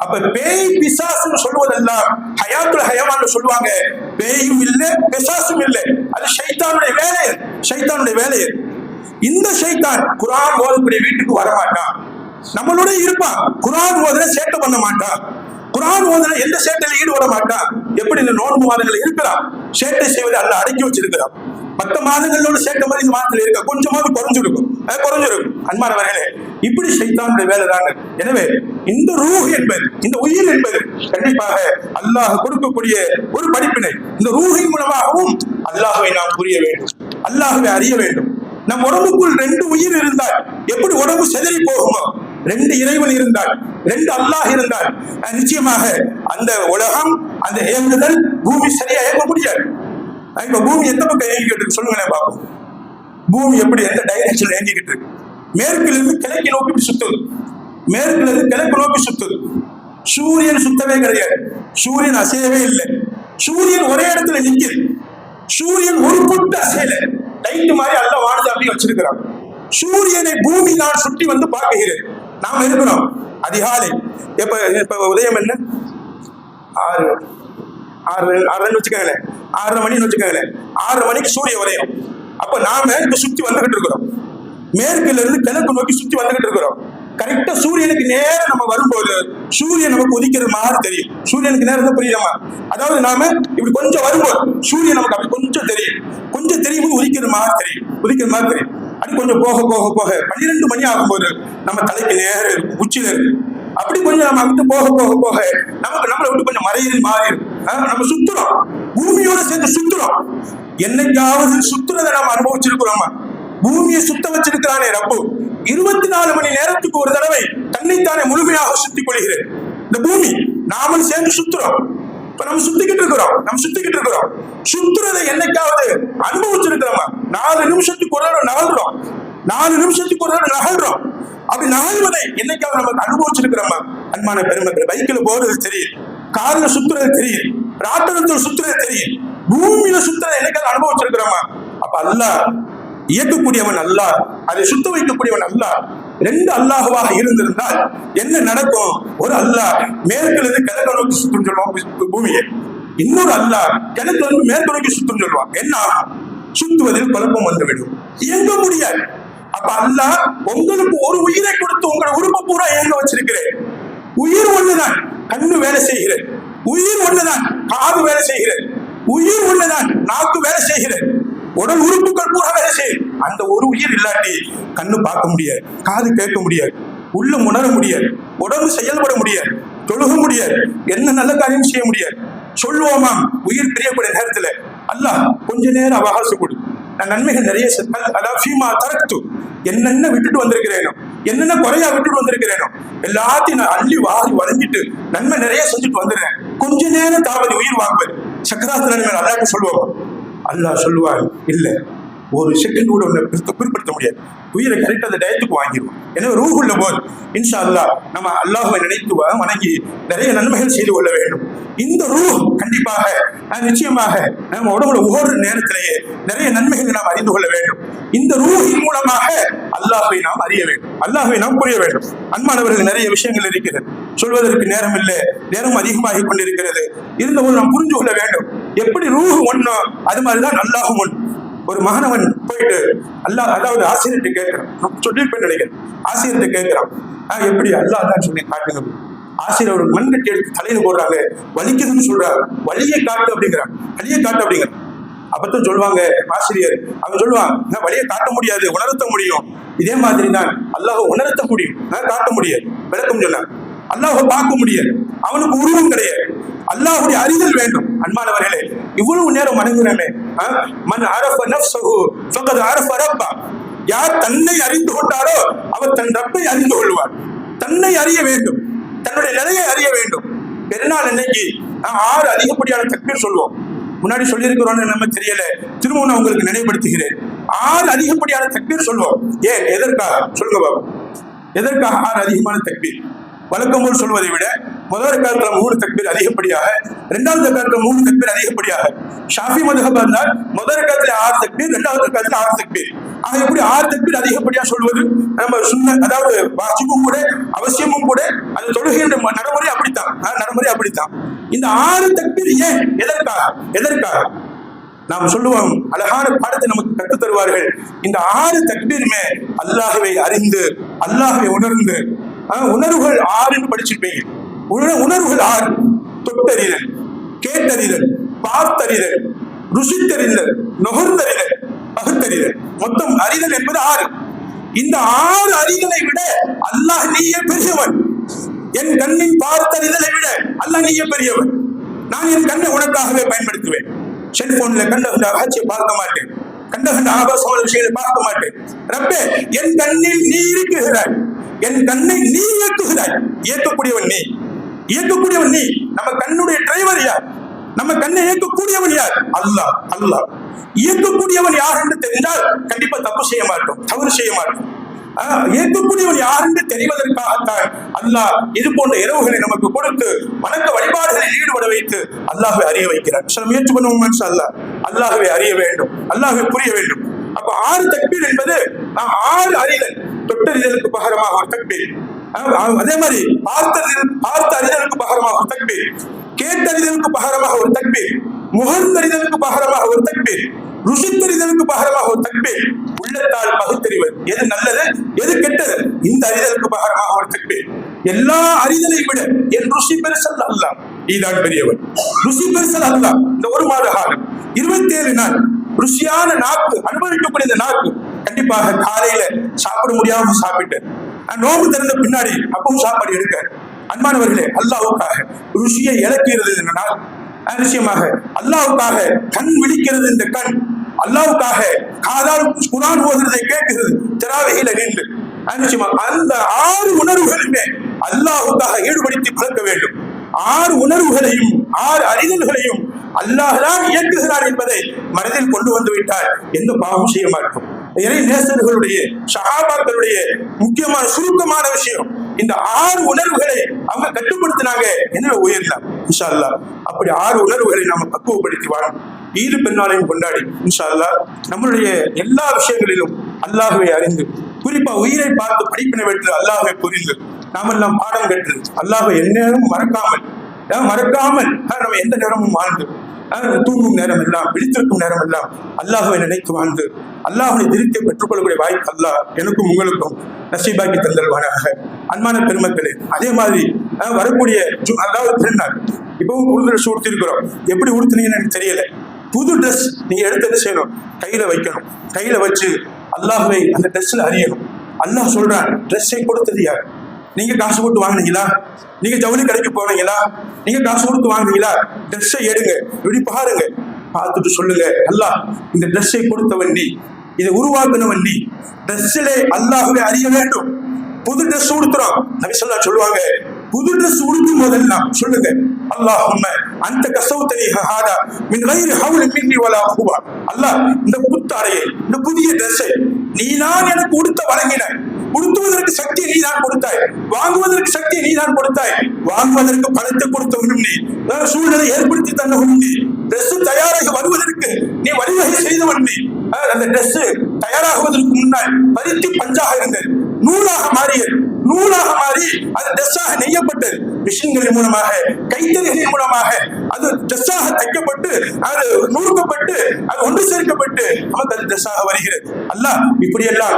அப்ப பேய் பிசாசுன்னு சொல்லுவதெல்லாம் ஹயாத்துல் ஹயவான் சொல்லுவாங்க. பேயும் இல்லை, பிசாசும் இல்லை, அது ஷைத்தானுடைய வேலை. இந்த ஷைத்தான் குர்ஆன் ஓதக்கூடிய வீட்டுக்கு வரமாட்டான், நம்மளோட இருப்பான். குர்ஆன் ஓதுற சேட்டை பண்ண மாட்டான், குர்ஆன் ஓதுற எந்த சேட்டையில ஈடுபட மாட்டான். எப்படி இந்த நோன்பு மாதங்கள் இருக்கலாம், சேட்டை செய்வதை அல்லாஹ் அடக்கி வச்சிருக்கிறான். மற்ற மாதங்களோட சேட்டை மாதிரி இந்த மாதத்துல இருக்க கொஞ்சமாவது குறைஞ்சிருக்கும். அன்பானவர்களே, இப்படி ஷைத்தானுடைய வேலை தான். எனவே இந்த ரூஹ் என்பது, இந்த உயிர் என்பது கண்டிப்பாக அல்லாஹ் கொடுக்கக்கூடிய ஒரு படிப்பினை. இந்த ரூஹின் மூலமாகவும் அல்லாஹ்வை நாம் புரிய வேண்டும், அல்லாஹ்வை அறிய வேண்டும். நம் உடம்புக்குள் 2 உயிர் இருந்தால் எப்படி உடம்பு செதறி போகுமோ, 2 இறைவன் இருந்தால், 2 அல்லாஹ் இருந்தால் நிச்சயமாக அந்த உலகம், அந்த இயங்குதல் பூமி சரியா இயங்க முடியாது. இப்ப பூமி எந்த பக்கம் இயங்கிக்கிட்டு இருக்கு சொல்லுங்களேன் பாப்போம். பூமி எப்படி எந்த டைரக்ஷன்ல இயங்கிக்கிட்டு இருக்கு? மேற்குல இருந்து கிழக்கு நோக்கி சுத்துது, மேற்குல இருந்து கிழக்கு நோக்கி சுத்துது. சூரியன் சுத்தவே கிடையாது, சூரியன் அசையவே இல்லை, சூரியன் ஒரே இடத்துல நிற்குது. சூரியன் ஒரு பொட்டு அசையல, லைட் மாதிரி அல்லாஹ் வானத்தை அப்படியே வச்சிருக்கிறான். சூரியனை பூமி நான் சுற்றி வந்து பார்க்கிறேன். நாம இருக்கிறோம் அதிகாலை, இப்ப உதயம் என்ன 6 வச்சுக்கோங்களேன், 6:30 மணின்னு வச்சுக்கோங்களேன். 6:30 மணிக்கு சூரிய உதயம். அப்ப நாம இப்ப சுத்தி வந்துகிட்டு இருக்கிறோம், மேற்குல இருந்து கிழக்கு நோக்கி சுத்தி வந்துகிட்டு இருக்கிறோம். கரெக்டா சூரியனுக்கு நேரம் நம்ம வரும்போது சூரியன் நமக்கு உதிக்கிற மாதிரி தெரியும். சூரியனுக்கு நேரம் தான் புரியுதமா? அதாவது நாம இப்படி கொஞ்சம் வரும்போது சூரியன் நமக்கு அப்படி கொஞ்சம் தெரியும், உதிக்கிற மாதிரி தெரியும். அப்படி கொஞ்சம் போக 12 மணி ஆகும்போது நம்ம தலைக்கு நேரம் உச்சியில இருக்கு. அப்படி கொஞ்சம் நம்ம அங்கிட்டு போக நம்மளை விட்டு கொஞ்சம் மறையிறது மாறி இருக்கு. நம்ம சுத்துறோம், பூமியோட சேர்ந்து சுத்துறோம். என்னைக்காவது சுத்துறதை நம்ம அனுபவிச்சிருக்கிறோமா? பூமியை சுத்த வச்சிருக்கிறானே ரப்பு, 24 மணி நேரத்துக்கு ஒரு தடவை தன்னைத்தானே முழுமையாக சுத்திக் கொள்கிறது இந்த பூமி. நாமளும் சேர்ந்து சுத்துறோம். இப்ப நம்ம சுத்திக்கிட்டு இருக்கிறோம். சுத்துறதை என்னைக்காவது அனுபவிச்சிருக்கிறோமா? 4 நிமிஷத்துக்கு ஒரு தடவை நகல்றோம். அப்படி நகல்வதை என்னைக்காவது நமக்கு அனுபவிச்சிருக்கிறோமா? அன்பான பெருமக்கள், பைக்கில் போறது தெரியும், கார்ல சுத்துறது தெரியும், ராட்டினத்தில் சுத்துறது தெரியும், பூமியில சுத்துறதை என்னைக்காவது அனுபவிச்சிருக்கிறோமா? அப்ப அல்லாஹ் இயக்கக்கூடியவன் அல்லாஹ், அதை சுத்த வைக்கக்கூடியவன் அல்லாஹ். 2 அல்லாஹ்வாக இருந்திருந்தால் என்ன நடக்கும்? ஒரு அல்லாஹ் மேற்குல இருந்து கிழக்கு நோக்கி சுத்துன்னு சொல்லுவான் பூமியை, இன்னொரு அல்லாஹ் கிழக்கு வந்து மேற்கு நோக்கி சுத்துன்னு சொல்லுவான். என்ன ஆகும்? சுத்துவதில் குழப்பம் வந்துவிடும், இயங்க முடியாது. அப்ப அல்லாஹ் உங்களுக்கு ஒரு உயிரை கொடுத்து உங்களை உறுப்பு பூரா இயங்க வச்சிருக்கிறேன். உயிர் ஒண்ணுதான் கண்ணு வேலை செய்கிறது, உயிர் ஒண்ணுதான் காது வேலை செய்கிறது, உயிர் ஒண்ணுதான் நாக்கு வேலை செய்கிறது, உடல் உறுப்புகள் பூரா வேலை செய்யும். அந்த ஒரு உயிர் இல்லாட்டி கண்ணு பார்க்க முடியாது, காது கேட்க முடியாது, உள்ள உணர முடியாது, உடம்பு செயல்பட முடியாது, தொழுக முடியாது, என்ன நல்ல காரியம் செய்ய முடியாது. சொல்லுவோமாம் உயிர் பிரியக்கூடிய நேரத்துல அல்லாஹ் கொஞ்ச நேரம் அவகாசம் கொடு, நான் நன்மைகள் நிறைய அதாவது ஃபீமா தரக்து, என்னென்ன விட்டுட்டு வந்திருக்கிறேனோ, என்னென்ன குறையா விட்டுட்டு வந்திருக்கிறேனோ எல்லாத்தையும் நான் அள்ளி வாரி வளைஞ்சிட்டு நன்மை நிறைய செஞ்சுட்டு வந்துடுறேன், கொஞ்ச நேரம் தாவது உயிர் வாங்குவேன். சக்கராத்து நன்மை அல்லாஹ்க்கு சொல்லுவோம். அல்லாஹ் சொல்லுவார், இல்லை ஒரு செகண்ட் கூட குறிப்பிடுத்த முடியாது, உயிரை கரெக்டாக அந்த டயத்துக்கு வாங்கிடுவோம். எனவே ரூஹுள்ள போது இன்ஷா அல்லாஹ் நம்ம அல்லாஹ்வை நினைத்து வணங்கி நிறைய நன்மைகள் செய்து கொள்ள வேண்டும். இந்த ரூஹ் கண்டிப்பாக நிச்சயமாக நம்ம உடம்புல ஒவ்வொரு நேரத்திலேயே நிறைய நன்மைகளை நாம் அறிந்து கொள்ள வேண்டும். இந்த ரூஹின் மூலமாக அல்லாஹ்வை நாம் அறிய வேண்டும், அல்லாஹ்வை நாம் புரிய வேண்டும். அன்பானவர்கள், நிறைய விஷயங்கள் இருக்கிறது, சொல்வதற்கு நேரம் இல்லை, நேரம் அதிகமாகி கொண்டிருக்கிறது. இருந்தபோது நாம் புரிந்து கொள்ள வேண்டும். எப்படி ரூஹ் ஒண்ணோ அது மாதிரிதான் அல்லாஹும் ஒன்று. ஒரு மாணவன் போயிட்டு அல்லாஹ் அதாவது ஆசிரியர்கிட்ட கேட்கிறான், சொல்லியிருப்பேன் நினைக்கிறேன், ஆசிரியர்கிட்ட கேட்கிறான், எப்படி அல்லாஹ் தான் சொல்லி காட்டுங்க. ஆசிரியர் ஒரு மண் கட்டி எடுத்து தலையில போடுறாங்க, வலிக்குதுன்னு சொல்றாங்க, வலியை காட்டு அப்படிங்கிறான். அப்பதான் சொல்லுவாங்க ஆசிரியர், அவன் சொல்லுவான், நான் வழியை காட்ட முடியாது, உணர்த்த முடியும். இதே மாதிரி தான் அல்லாஹ் உணர்த்த முடியும், காட்ட முடியாது. விளக்கம் சொன்னான். அல்லாஹ் பார்க்க முடியாது, அவனுக்கு உருவம் கிடையாது. அல்லாஹ்வுடைய அறிதல் வேண்டும். அன்பானவர்களே, இவ்வளவு நேரம் வணங்குறமே, மன் அரஃப நஃப்ஸஹு ஃபகத் அரஃப ரப்பா. யார் தன்னை அறிந்து கொண்டாரோ அவர் தன் ரப்பை அறிந்து கொள்வார். தன்னை அறிய வேண்டும், தன்னுடைய நிலையை அறிய வேண்டும். பெருநாள் அன்னைக்கு 6 அதிகப்படியான தக்பீர் சொல்லுவோம். முன்னாடி சொல்லியிருக்கிறோன்னு நம்ம தெரியல, திரும்ப நான் உங்களுக்கு நினைவுபடுத்துகிறேன். 6 அதிகப்படியான தக்பீர் சொல்லுவோம். ஏன், எதற்காக சொல்லுங்க பாபு? எதற்காக 6 அதிகமான தக்பீர்? வழக்கம் போல் சொல்வதை விட முதல் ரக்காத்துல 3 தக்பீர் அதிகப்படியாக, 2வது ரக்காத்துல 3 தக்பீர் அதிகப்படியாக. ஷாஃபி மதுஹப் இருந்தால் முதல் ரக்காத்துல 6 தக்பீர், 2வது ரக்காத்துல 6 தக்பீர். ஆக எப்படி 6 தக்பீர் அதிகப்படியா சொல்வது? நம்ம சுன்னத், அதாவது வாஜிபும் கூட அவசியமும் கூட. அது தொழுகின்ற நடைமுறை அப்படித்தான். இந்த 6 தக்பீர் ஏன், எதற்காக நாம் சொல்லுவோம். அழகான பாடத்தை நமக்கு கற்றுத் தருவார்கள். இந்த 6 தக்பீருமே அல்லாஹ்வை அறிந்து, அல்லாஹ்வை உணர்ந்து, உணர்வுகள் 6 படிச்சிருப்பீங்க. உணர்வுகள் 6: தொட்டறிதல், கேட்டறிதல், பார்த்தறிதல், ருசித்தறிதல், நுகர்ந்தறிதல், பகுத்தறிதல். மொத்தம் அறிதல் என்பது 6. இந்த 6 அறிதலை விட அல்லாஹ் நீயே பெரியவன். என் கண்ணின் பார்த்தறிதலை விட அல்லாஹ் நீயே பெரியவன். நான் என் கண்ணை உனக்காகவே பயன்படுத்துவேன். செல்போன்ல கண்ட காட்சியை பார்க்க மாட்டேன், கண்ட ஆபாசமான விஷயங்களை பார்க்க மாட்டேன். ரப்பே, என் கண்ணில் நீ இருக்குகிறாய், என் கண்ணை நீ இயக்குகிறாய். இயக்கக்கூடியவன் நீ. நம்ம கண்ணுடைய டிரைவர் யார்? நம்ம கண்ணை இயக்கக்கூடியவன் யார்? அல்லாஹ். இயக்கக்கூடியவன் யார் என்று தெரிந்தால் கண்டிப்பா தவறு செய்ய மாட்டோம். இயக்கக்கூடியவன் யார் என்று தெரிவதற்காகத்தான் அல்லாஹ் இது போன்ற இரவுகளை நமக்கு கொடுத்து வணக்க வழிபாடுகளில் ஈடுபட வைத்து அல்லாஹ்வை அறிய வைக்கிறார். முயற்சி பண்ணுவோம். அல்லாஹ்வை அறிய வேண்டும், அல்லாஹ்வை புரிய வேண்டும். அப்ப 6 தக்பீர் என்பது 6 அறிதல். தொட்டறிதலுக்கு பகரமாக ஒரு தக்பீர், அதே மாதிரி பார்த்த அறிதலுக்கு பகரமாக ஒரு தக்பீர், கேட்டறிதலுக்கு பகரமாக ஒரு தக்பீர், முகர்ந்தறிதலுக்கு பகரமாக ஒரு தக்பீர், ருசித்தறிதலுக்கு பகரமாக ஒரு தக்பீர், உள்ளத்தால் பகுத்தறிவது எது நல்லது எது கெட்டது இந்த அறிதலுக்கு பகரமாக ஒரு தக்பீர். எல்லா அறிதலை விட என் ருசி பெருசல் அல்லாஹ், நீதான் பெரியவன். ருசி பெருசல் அல்லாஹ். இந்த 1 மாத காலம் 27 நாள் ருசியான நாக்கு அனுபவிக்கக்கூடிய இந்த நாக்கு கண்டிப்பாக காலையில சாப்பிட முடியாம சாப்பிட்டு நோம்பு திறந்த பின்னாடி அப்பவும் சாப்பாடு எடுக்க. அன்பானவர்களே, அல்லாஹ்வுக்காக ருசியை இழக்கிறது இந்த நாள். நிச்சயமாக அல்லாஹ்வுக்காக கண் விழிக்கிறது இந்த கண். அல்லாஹ்வுக்காக காதால் குர்ஆன் ஓதுறதை கேட்கிறது தராவீஹில நின்று. நிச்சயமாக அந்த 6 உணர்வுகளுமே அல்லாஹ்வுக்காக ஈடுபடுத்தி பழக்க வேண்டும். 6 உணர்வுகளையும் 6 அறிதல்களையும் அல்லாஹ் தான் இயக்குகிறார் என்பதை மனதில் கொண்டு வந்து விட்டால் எந்த பாவம் செய்ய மாட்டோம். இறை நேசர்களுடைய சஹாபாக்களுடைய முக்கியமான சுருக்கமான விஷயம் இந்த 6 உணர்வுகளை அவங்க கட்டுப்படுத்தினாங்க. என்ன உயர்ந்தார் இன்ஷா அல்லாஹ். அப்படி 6 உணர்வுகளை நாம பக்குவப்படுத்தி வாழும். ஈது பெருநாளையும் கொண்டாடி இன்ஷா அல்லாஹ் நம்மளுடைய எல்லா விஷயங்களிலும் அல்லாஹ்வை அறிந்து, குறிப்பா உயிரை பார்த்து படிப்பினை பெற்று அல்லாஹ்வை புரிந்து நாமெல்லாம் பாடம் பெற்று அல்லாஹ்வை எந்நேரமும் மறக்காமல் நம்ம எந்த நேரமும் வாழ்ந்து, தூங்கும் நேரம் எல்லாம், விழித்திருக்கும் நேரம் எல்லாம் அல்லாஹ்வை நினைத்து வாழ்ந்து அல்லாஹ்வுடைய திருப்தியை பெற்றுக்கொள்ளக்கூடிய வாய்ப்பு அல்லாஹ் எனக்கும் உங்களுக்கும் நசீபாக்கி தந்தல்வானாக. அன்பான பெருமக்களே, அதே மாதிரி வரக்கூடிய அதாவது திருநாள் இப்பவும் புது ட்ரெஸ் உடுத்திருக்கிறோம். எப்படி உடுத்துனீங்கன்னு எனக்கு தெரியல. புது ட்ரெஸ் நீங்க எடுத்து செய்யணும், கையில வைக்கணும். கையில வச்சு அல்லாஹ்வை அந்த ட்ரெஸ்ல அறியணும். அல்லாஹ் சொல்றான், ட்ரெஸ்ஸை கொடுத்தது யார்? நீங்க காசு கொடுத்து வாங்கினீங்களா? நீங்க ஜவுளி கடைக்கு போனீங்களா? நீங்க காசு கொடுத்து வாங்கினீங்களா? ட்ரெஸ்ஸை எடுங்க, இப்படி பாருங்க, பார்த்துட்டு சொல்லுங்க, அல்லாஹ் இந்த ட்ரெஸ்ஸை கொடுத்தவன் நீ, இதை உருவாக்குனவன் நீ. ட்ரெஸ்ஸிலே அல்லாஹ்வை அறிய வேண்டும். புது ட்ரெஸ் உடுத்துறோம், நபி ஸல்லல்லாஹு அலைஹி சொல்லுவாங்க, புது ட்ரெஸ் உடுத்தும் போதெல்லாம் சொல்லுங்க, அல்லாஹும்ம அந்த கஸௌதனி ஹாதா மின் கைரி ஹவுலி மின்னி வலா குவா. அல்லாஹ் இந்த புத்தாடையை, இந்த புதிய ட்ரெஸ்ஸை நீதான் எனக்கு உடுத்த வழங்கினாய். உடுத்துவதற்கு சக்தியை நீதான் கொடுத்தாய், வாங்குவதற்கு சக்தியை நீதான் கொடுத்தாய். வாங்குவதற்கு பணத்தை கொடுத்தவனும் நீ, சூழ்நிலை ஏற்படுத்தி தந்தவனும் நீ, ட்ரெஸ் தயாராக வருவதற்கு நீ வழிவகை செய்தவன் நீ. அந்த ட்ரெஸ் தயாராகுவதற்கு முன்னால் பருத்தி பஞ்சாக இருந்தது, நூலாக மாறி அது ட்ரெஸ்ஸாக நெய்யப்பட்டு மிஷின்களின் மூலமாக, கைத்தறிகளின் மூலமாக அது ட்ரெஸ்ஸாக தைக்கப்பட்டு, அது நூறுக்கப்பட்டு, அது ஒன்று சேர்க்கப்பட்டு நமக்கு அது ட்ரெஸ்ஸாக வருகிறது. அல்லாஹ் இப்படியெல்லாம்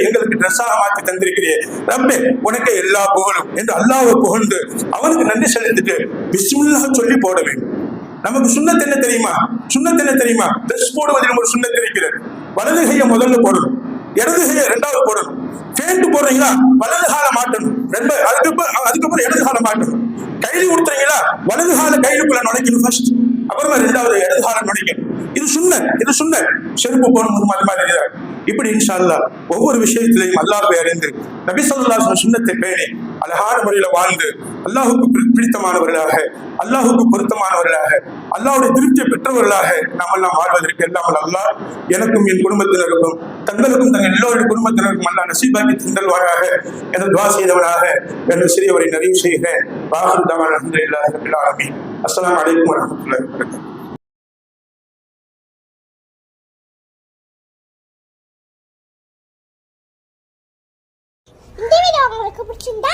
எங்களுக்கு ட்ரெஸ்ஸாக மாற்றி தந்திருக்கிறேன். ரப்பே உனக்கு எல்லா புகழும் என்று அல்லாஹ்வை புகழ்ந்து அவனுக்கு நன்றி செலுத்திட்டு பிஸ்மில்லாஹ் சொல்லி போட வேண்டும். நமக்கு சுன்னத் என்ன தெரியுமா? சுன்னத் என்ன தெரியுமா? ட்ரெஸ் போடுவதில் ஒரு சுன்னத் இருக்கிறது. வலது கையை முதல்ல போடணும், இடது கையை இரண்டாவது போடணும். பேண்ட் போடுறீங்களா, வலது கால மாட்டணும், அதுக்கப்புறம் இடது கால மாட்டணும். கைலி கொடுத்துறீங்களா, வலது கால கைலுக்குள்ள நுழைக்கணும் ஃபர்ஸ்ட், அப்புறமா இரண்டாவது இடது கால நுழைக்கணும். இது சுன்னத், இது சுன்னத். செருப்பு போடணும் அது மாதிரி இல்லை. இப்படி இன்ஷா அல்லாஹ் ஒவ்வொரு விஷயத்திலையும் அல்லாஹ்வை அறிந்து நபி ஸல்லல்லாஹு அலைஹி வஸல்லம் சுன்னத்தை பேணி அழகான முறையில வாழ்ந்து அல்லாஹுக்கு பிடித்தமானவர்களாக, அல்லாஹுக்கு பொருத்தமானவர்களாக, அல்லாஹ்வுடைய திருப்தியை பெற்றவர்களாக நாம் எல்லாம் வாழ்வதற்கு எல்லாம் அல்லாஹ் எனக்கும் என் குடும்பத்தினருக்கும் தங்களுக்கும் தங்கள் எல்லோருடைய குடும்பத்தினருக்கும் அல்லாஹ் நசீபாக்கி தந்தல்வாராக என துஆ செய்தவனாக எனது சிறியவரை நிறைவு செய்கிறேன். வாஹிரு தஅவானா அல்ஹம்துலில்லாஹி ரப்பில் ஆலமீன். அஸ்ஸலாமு அலைக்கும் வரஹ்மத்துல்லாஹி வபரகாத்துஹு. இந்த வீடியோ உங்களுக்கு பிடிச்சிருந்தா